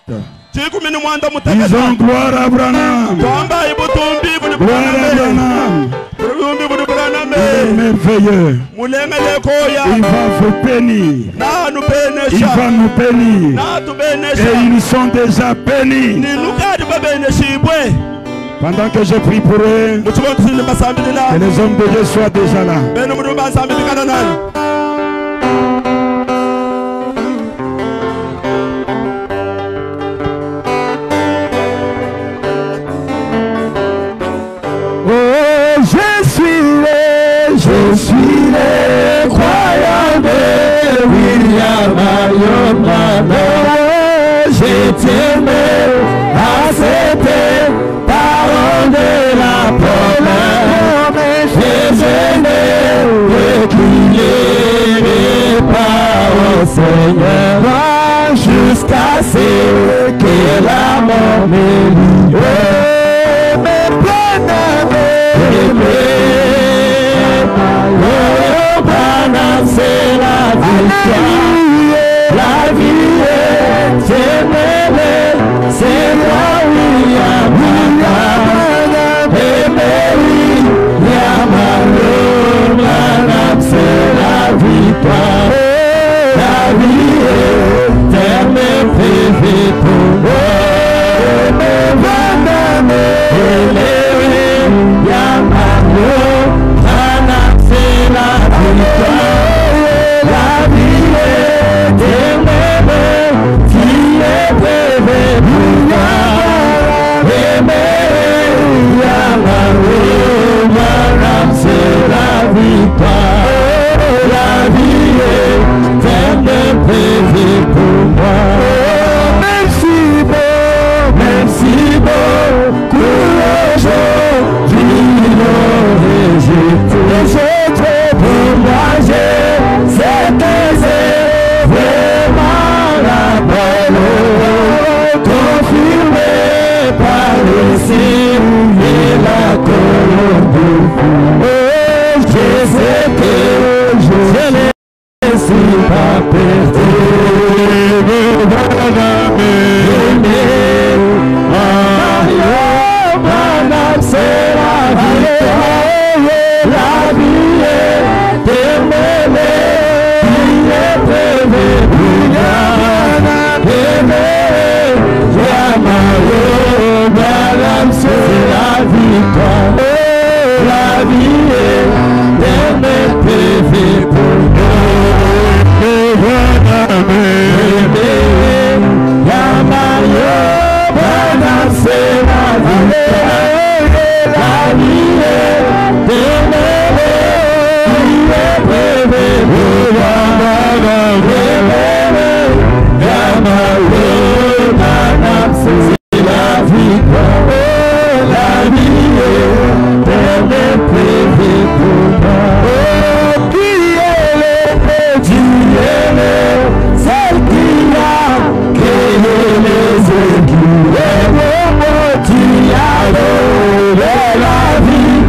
Speaker 1: Jikumini mwanda
Speaker 2: Disons
Speaker 1: mutaketa.
Speaker 2: gloire à Branham.
Speaker 1: Twambaye butumbi kudi
Speaker 2: Gloire à
Speaker 1: Branham.
Speaker 2: Branham.
Speaker 1: Butumbi kudi
Speaker 2: Il est
Speaker 1: Branham.
Speaker 2: merveilleux.
Speaker 1: Mulengele
Speaker 2: Il
Speaker 1: koya.
Speaker 2: va vous bénir.
Speaker 1: Nanu
Speaker 2: Il
Speaker 1: benesha.
Speaker 2: va nous bénir.
Speaker 1: Natu
Speaker 2: Et
Speaker 1: benesha.
Speaker 2: ils sont déjà bénis.
Speaker 1: Ninu kadi babeneshibwe.
Speaker 2: Pendant que je prie pour eux,
Speaker 1: Muchikono chini mbasambi
Speaker 2: que
Speaker 1: dila.
Speaker 2: les hommes de Dieu soient déjà là.
Speaker 1: Beno muri mbasambi dikana nani.
Speaker 2: Oh, je suis le croyant de William Marion Branham. Je t'aime à cette parole de la promesse. Je venais
Speaker 3: Seigneur, jusqu'à ce que la mort me lie. Mais Branham, c'est la victoire. La vie est éternelle, c'est moi, William Branham. Branham, c'est la victoire. La vie est éternelle, prévue pour moi. Branham, c'est la victoire. La vie est éternelle, qui est prévue pour moi. C'est la victoire. La vie est éternelle, prévue pour moi. Merci beaucoup aujourd'hui, pour moi, c'était vraiment la bonne, confirmé par le signe et la colombe du fou. Je sais que je ne suis pas perdu. C'est la victoire. La vie est éternelle, il est prévu pour moi. C'est la victoire. La vie est éternelle, prévue pour moi. C'est la victoire. La vie est éternelle, il est prévu pour moi. C'est la victoire. La vie est éternelle, prévue pour moi. Celle qui a créé les aiguilles. Tu as donné la vie.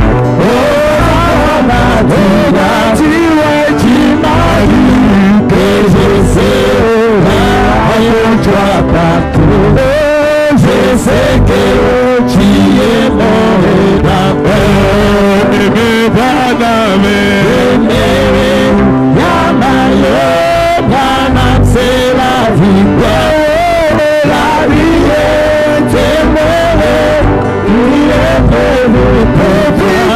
Speaker 3: Tu m'as dit que je serai avec toi partout. Je sais que tu es mon Branham, c'est la victoire. La vie est éternelle, il est prévu pour toi.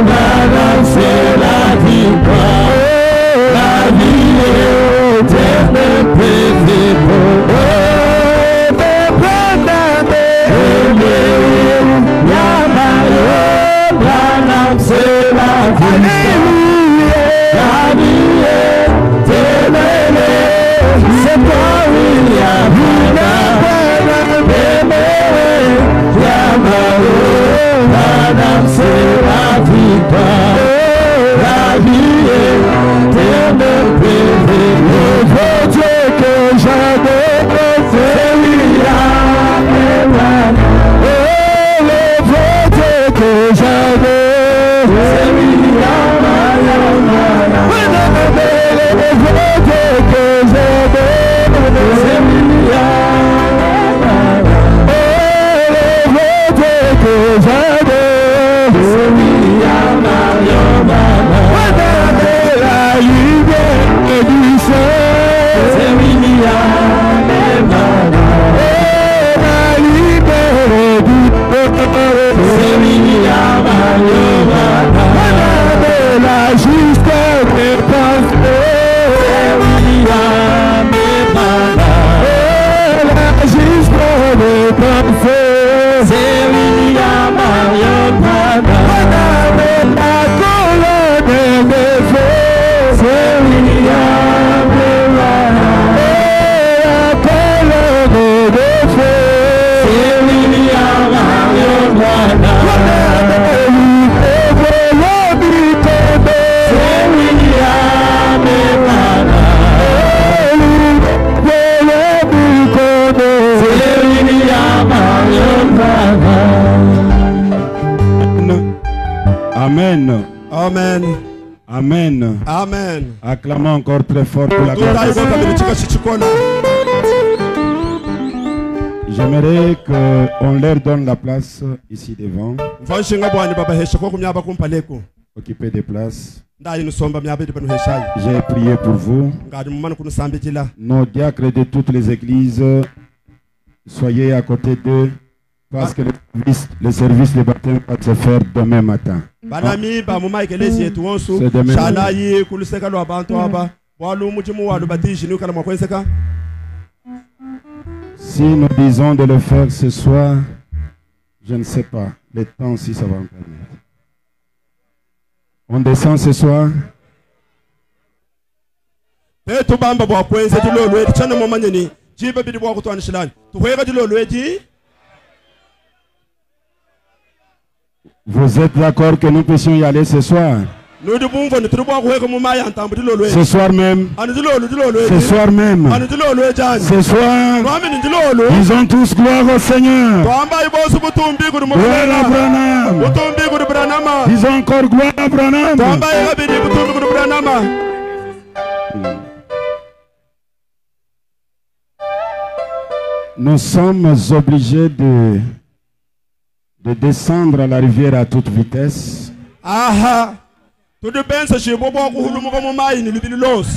Speaker 3: Branham, c'est la victoire. La vie est éternelle, prévue pour moi. Branham, c'est la victoire. La vie est éternelle, c'est toi, William Branham. Branham, c'est la victoire. La vie est éternelle, prévue pour moi. Dieu que j'adore, c'est William Branham. Le vrai Dieu que j'adore, c'est William Branham. Le vrai Dieu que j'adore, c'est William Branham. Le vrai Dieu que j'adore, c'est William Branham. La liberté du ciel, c'est William Branham. La liberté du peuple, c'est William Branham. La justesse des pasteurs, c'est William Branham. La justesse des pasteurs, c'est William Branham.
Speaker 2: Amen.
Speaker 1: Amen.
Speaker 2: Amen.
Speaker 1: Amen.
Speaker 2: Acclamons encore très fort pour la gloire. J'aimerais qu'on leur donne la place ici devant. Occupez des places. J'ai prié pour vous. Nos diacres de toutes les églises, soyez à côté d'eux parce que le service de baptême va se faire demain matin. Si nous disons de le faire ce soir, je ne sais pas le temps si ça va en permettre. On descend ce soir. Vous êtes d'accord que nous puissions y aller ce soir? Ce soir même. Ce soir même. Ce soir. Disons tous gloire au Seigneur. Gloire à Branham. Disons encore gloire à Branham. Nous sommes obligés de descendre à la rivière à toute vitesse.
Speaker 1: Aha. To the bench she bobo ku hulu mo mo mai ni libili los.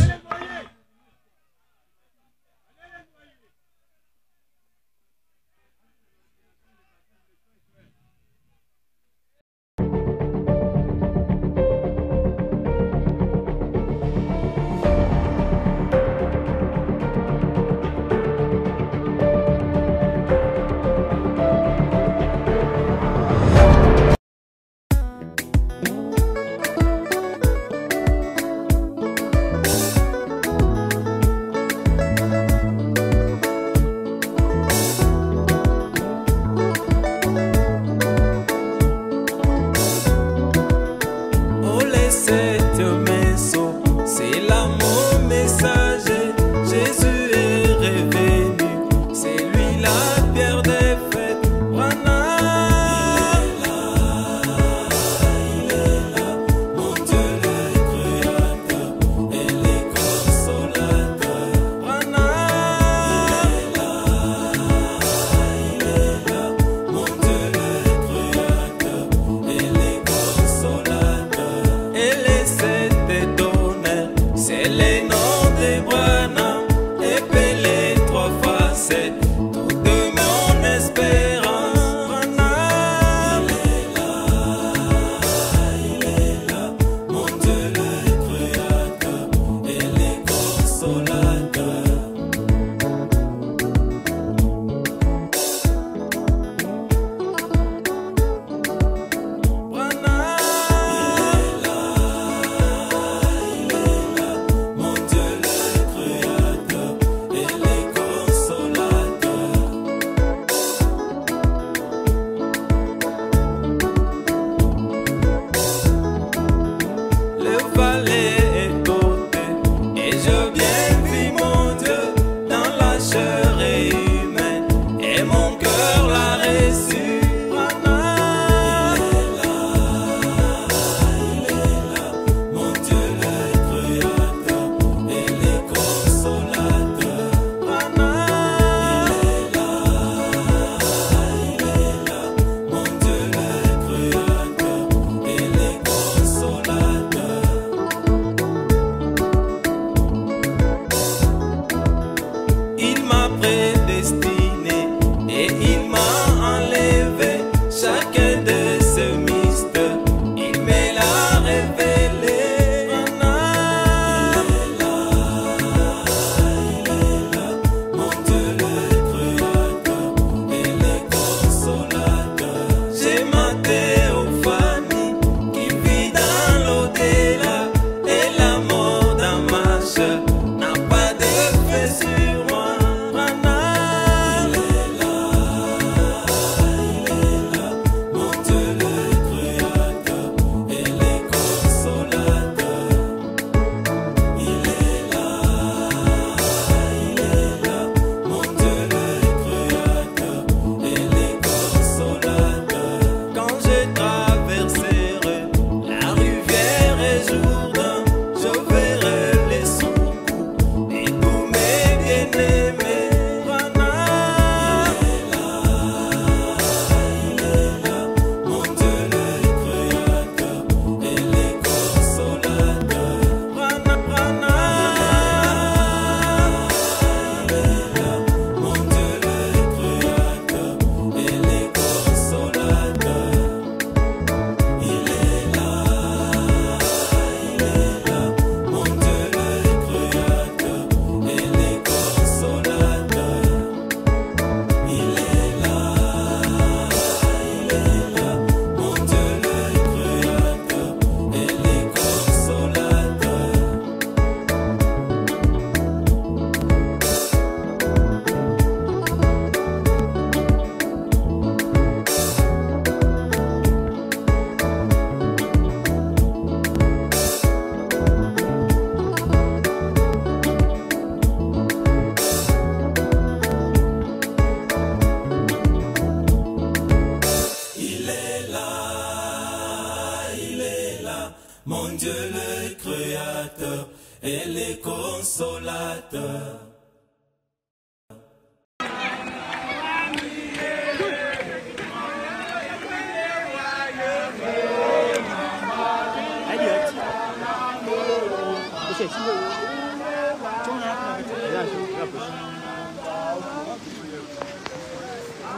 Speaker 4: mon Dieu le Créateur et le Consolateur.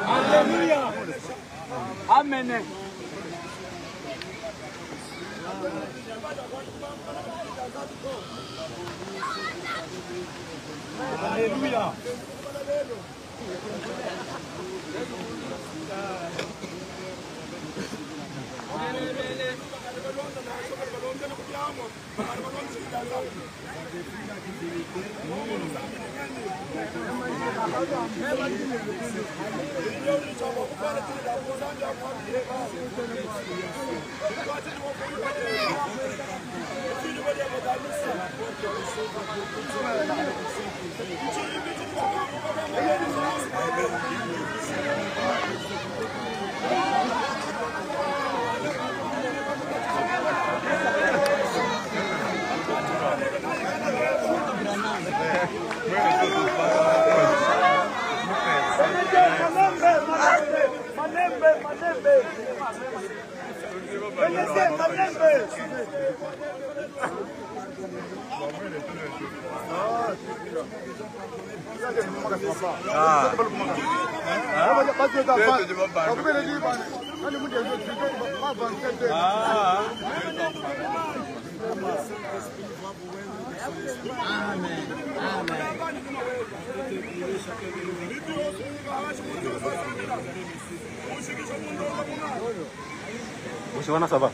Speaker 5: Alléluia. Amen. Alléluia.
Speaker 6: Bonjour, ça va?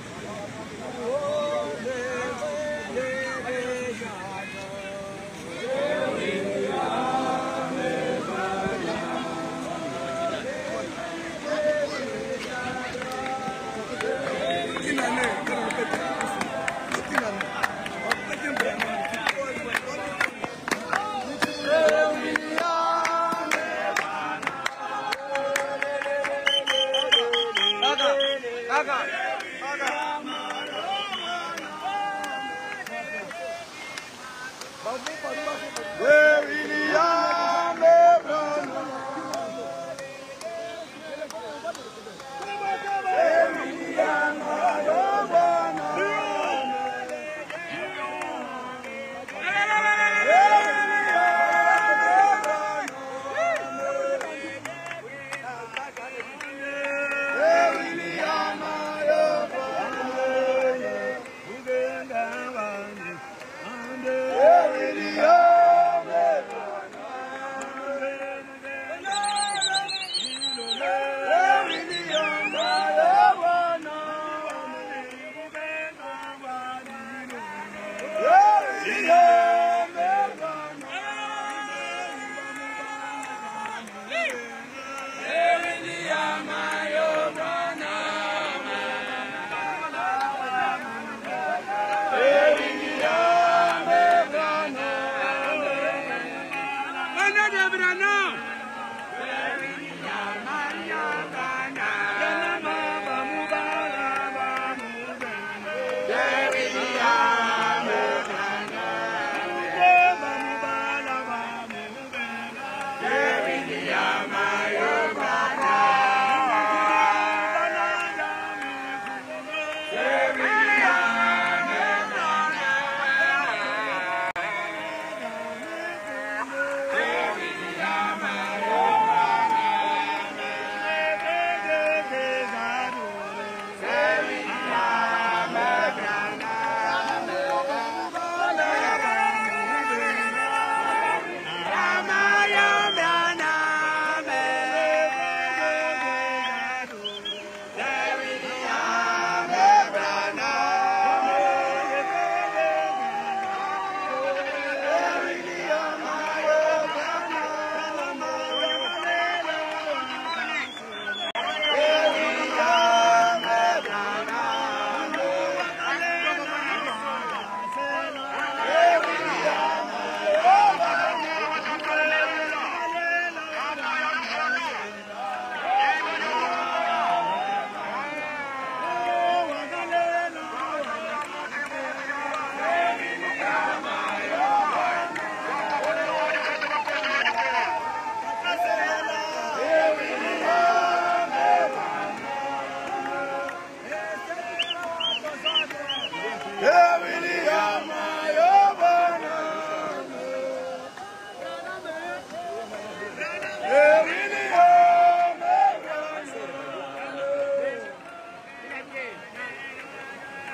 Speaker 3: Brana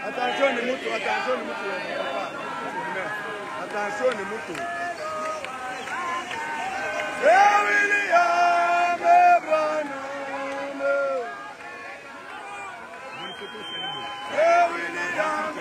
Speaker 1: Attention ni mtu, attention ni mtu. Attention ni mtu. William Bwana. William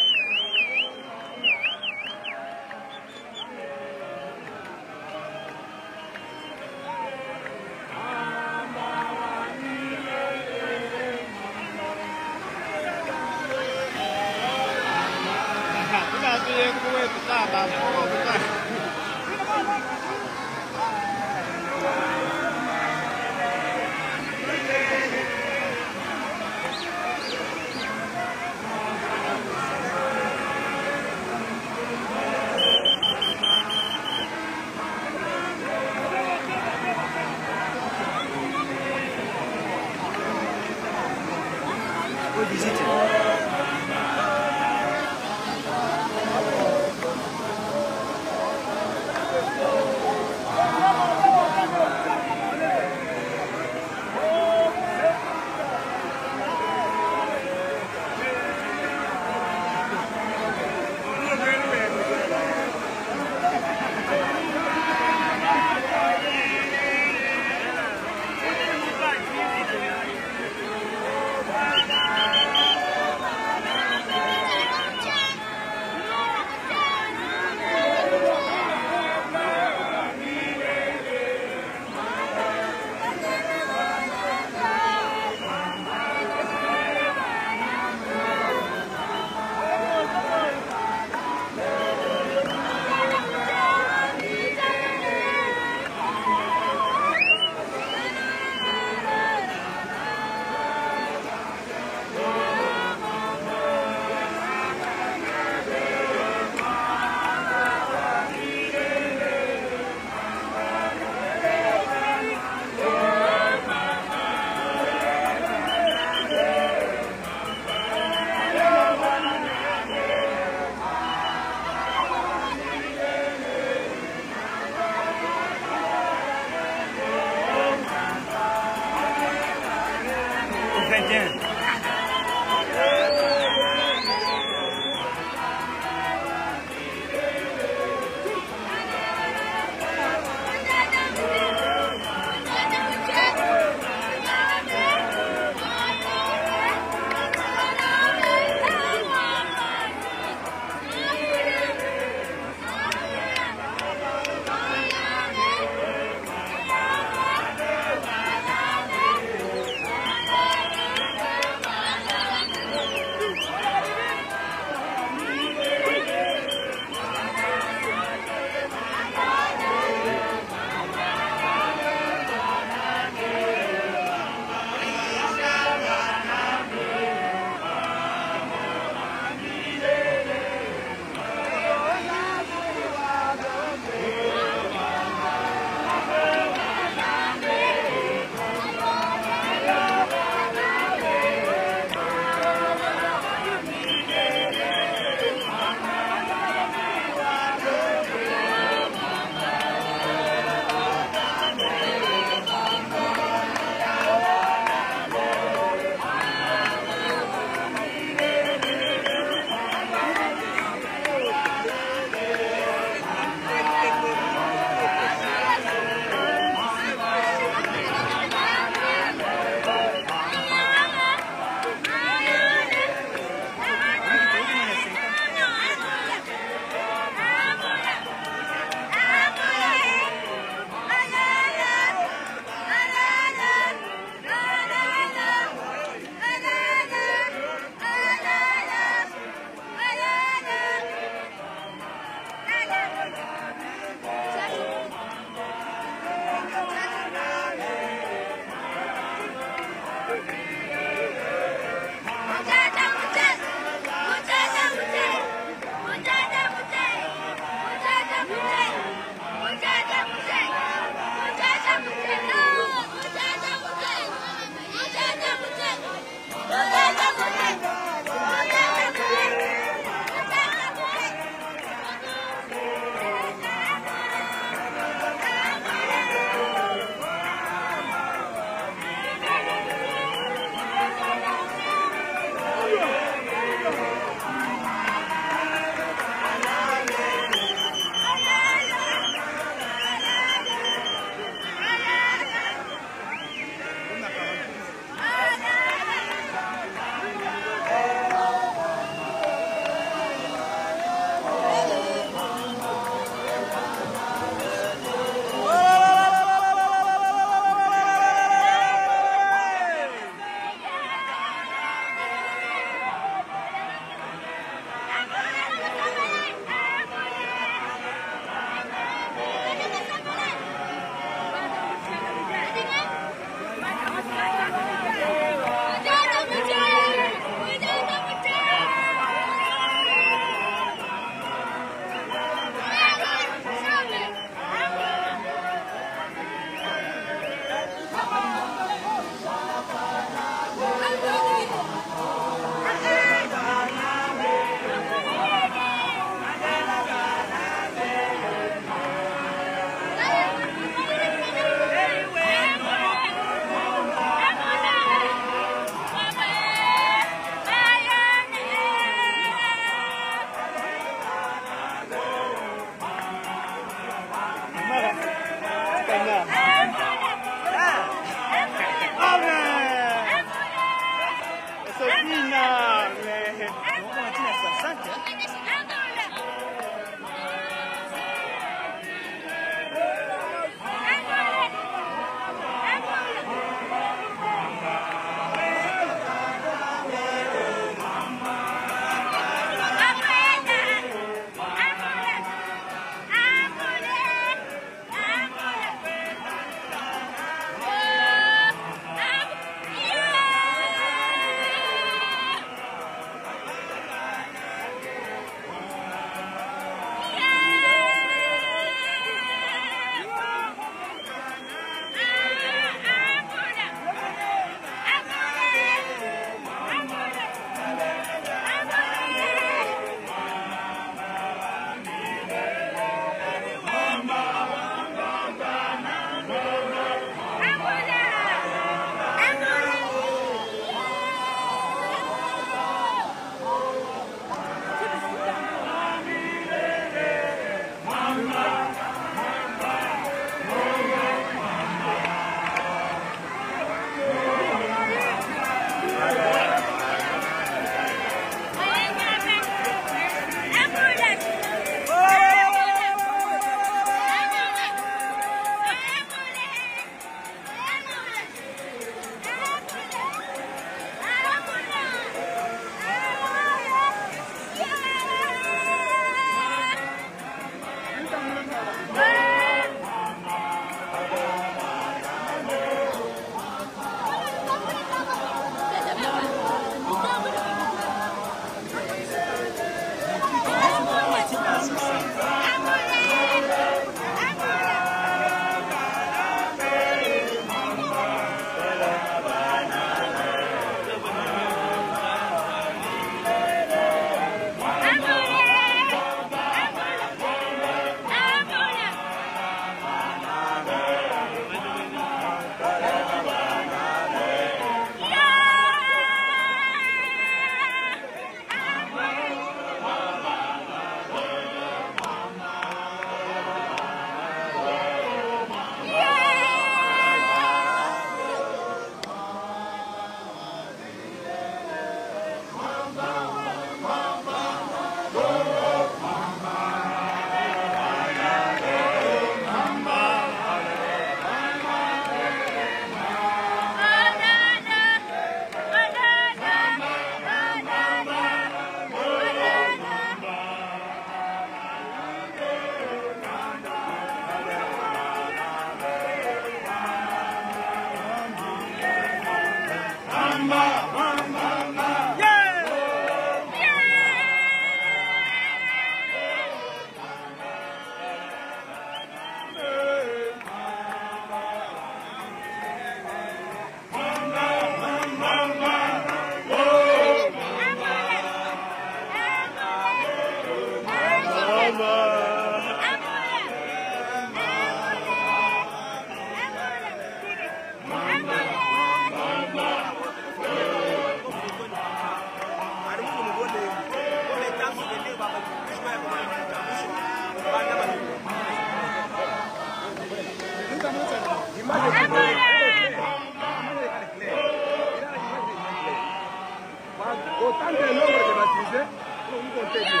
Speaker 5: Autant de nombre de baptisés, nous comptez bien.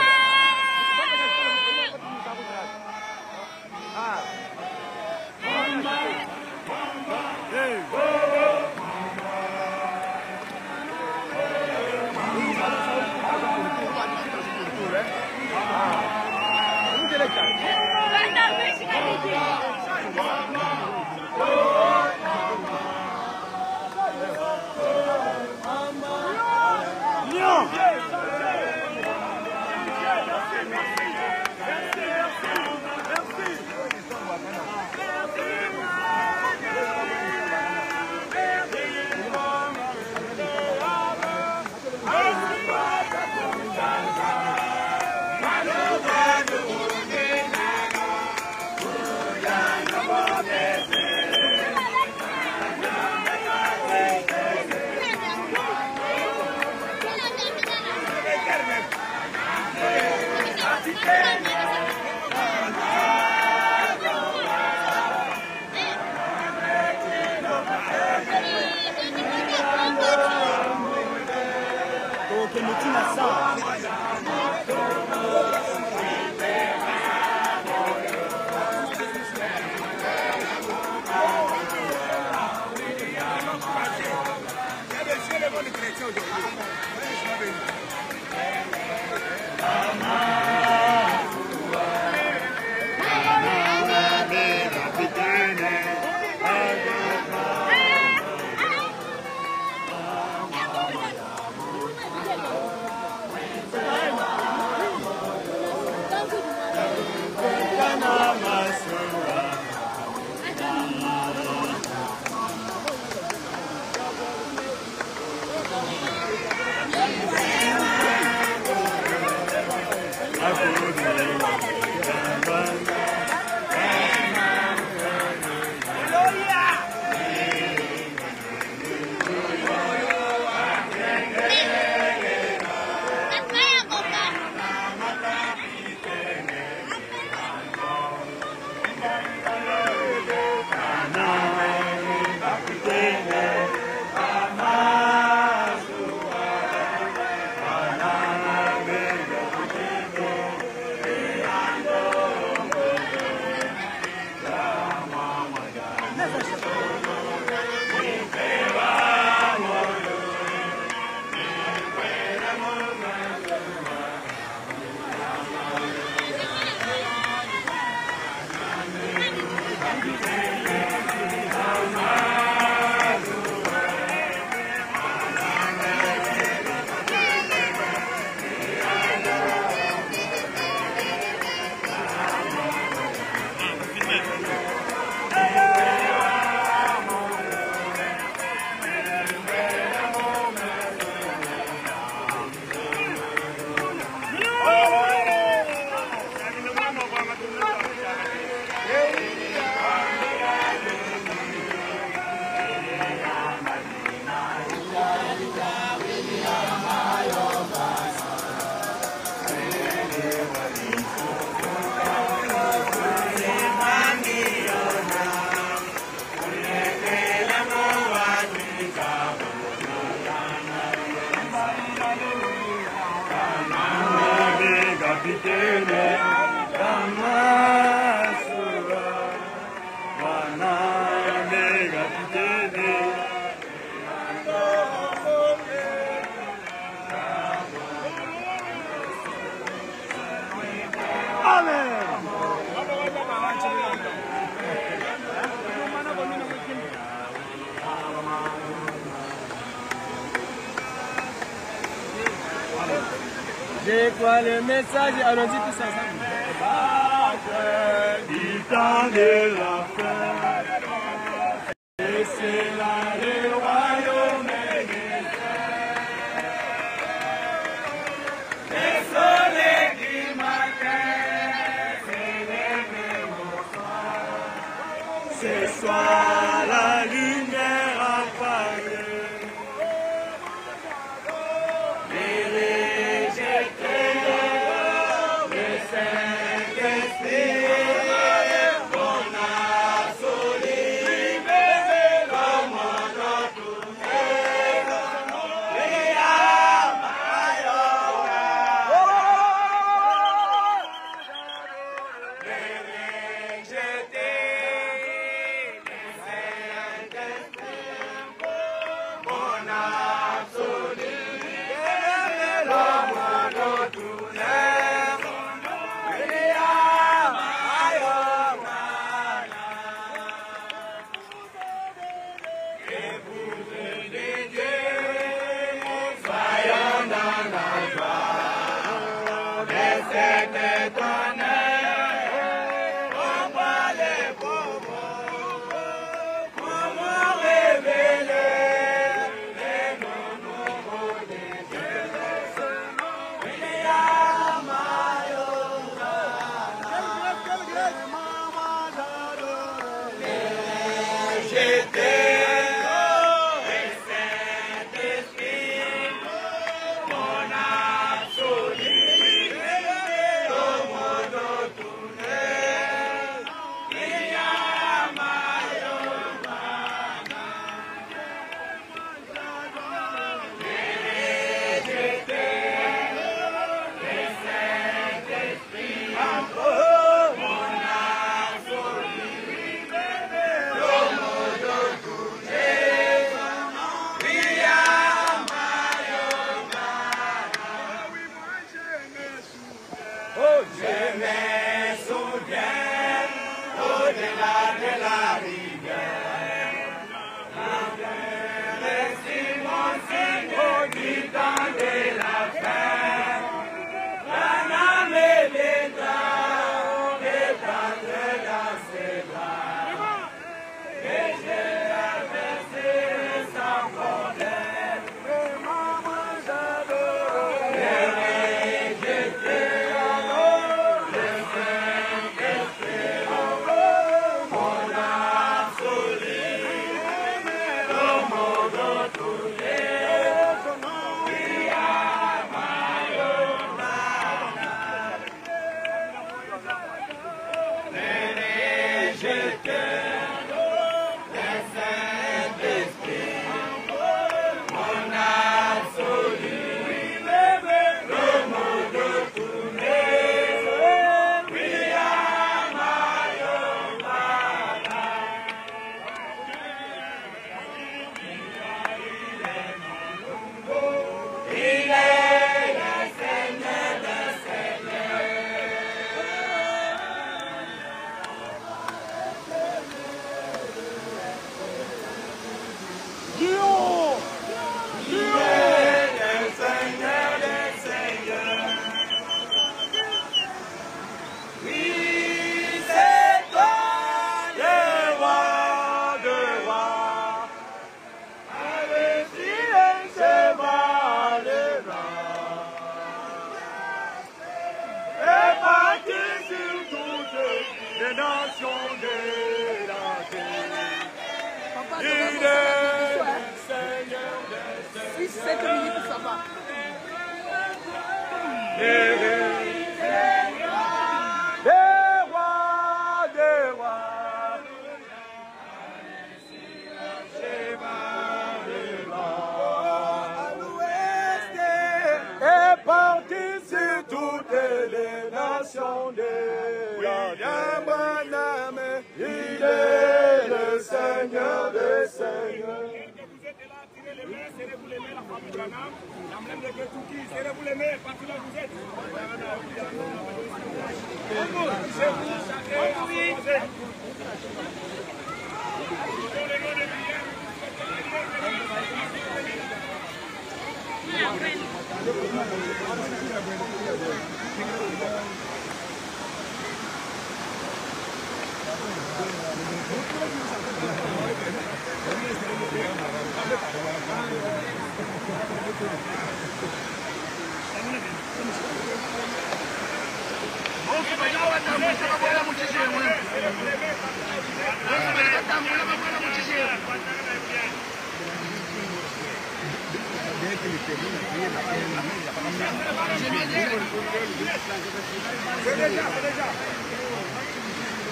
Speaker 3: J'ai quoi le message? Allons-y tous ensemble.
Speaker 5: Du temps de la fin, et c'est là le royaume des cieux. Le soleil du matin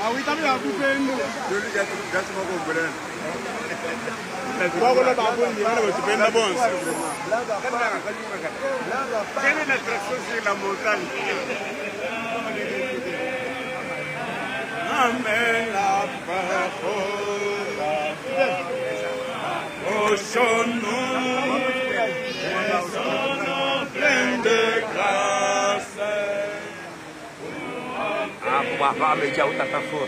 Speaker 5: Ah oui, t'as vu, à bouffer une mot. Je lui dis, gâte-moi qu'on brûle. Tu vas voir la bonne, tu peux la bonne. Quelle est l'attraction sur la montagne? Amen, la parole. Oh, son nom, plein de grâce.
Speaker 6: Ah, buah, ambil jauh tak tahu.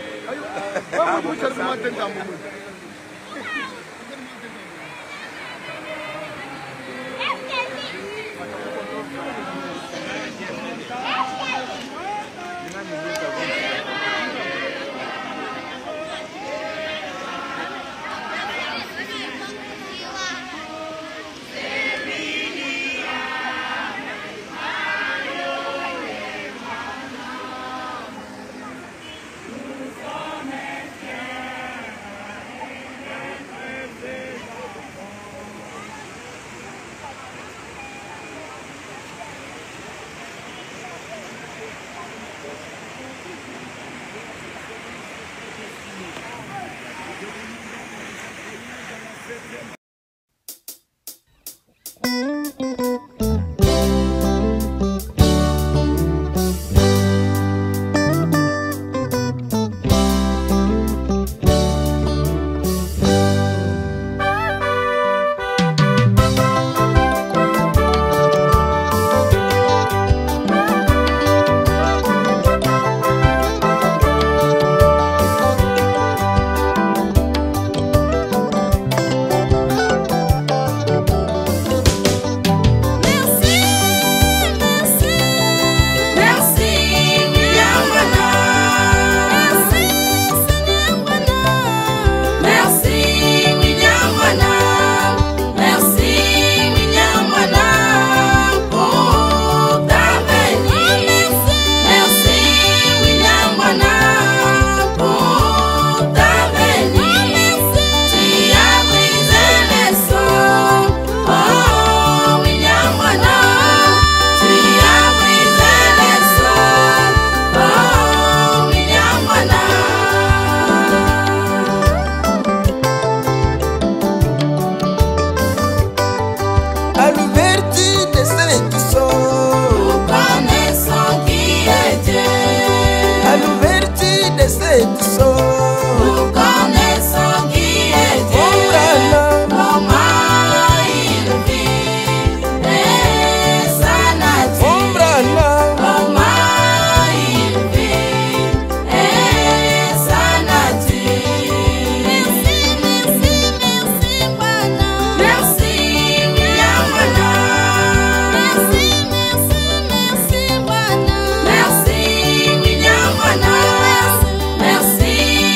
Speaker 7: Merci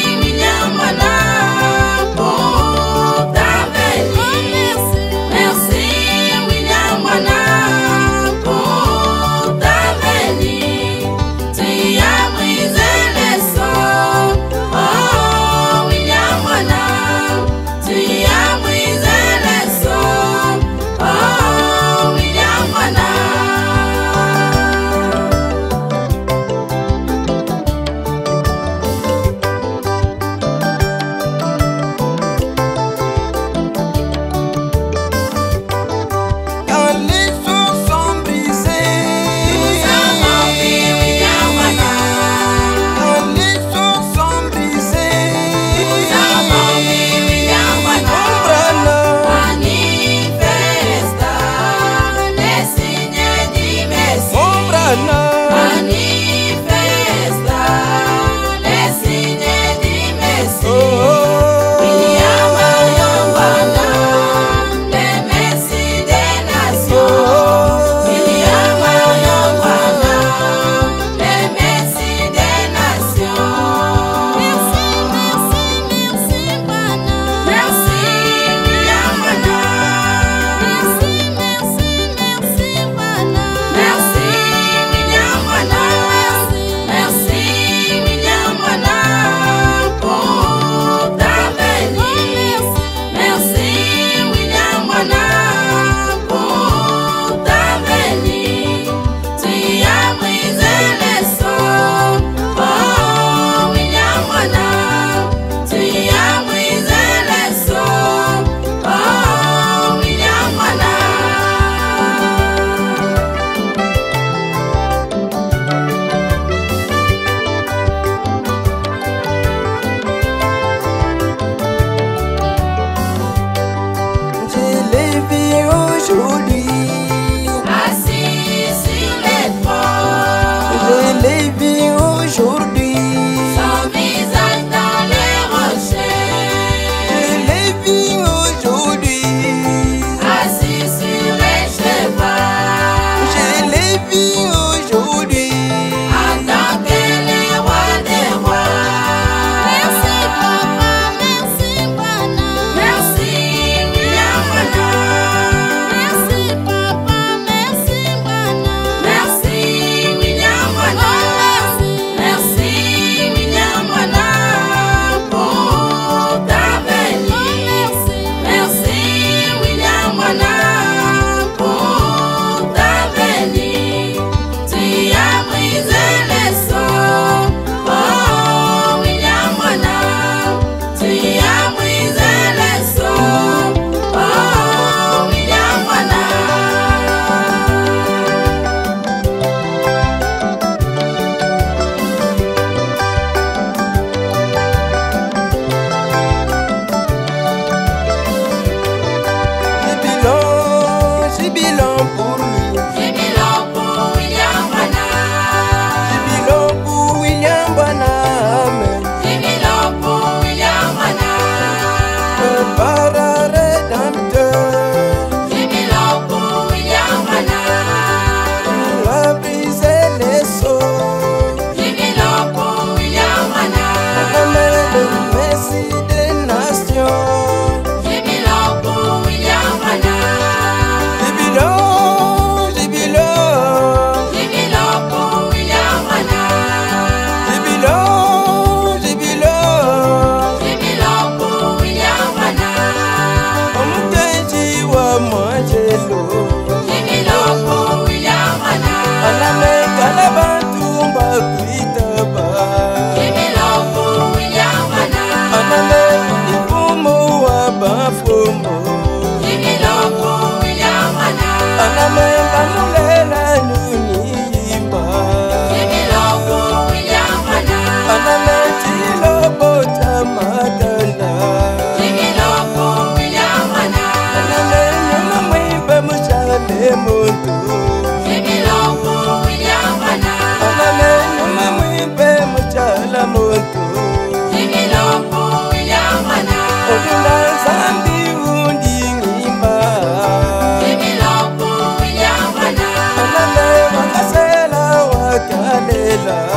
Speaker 3: Seigneur.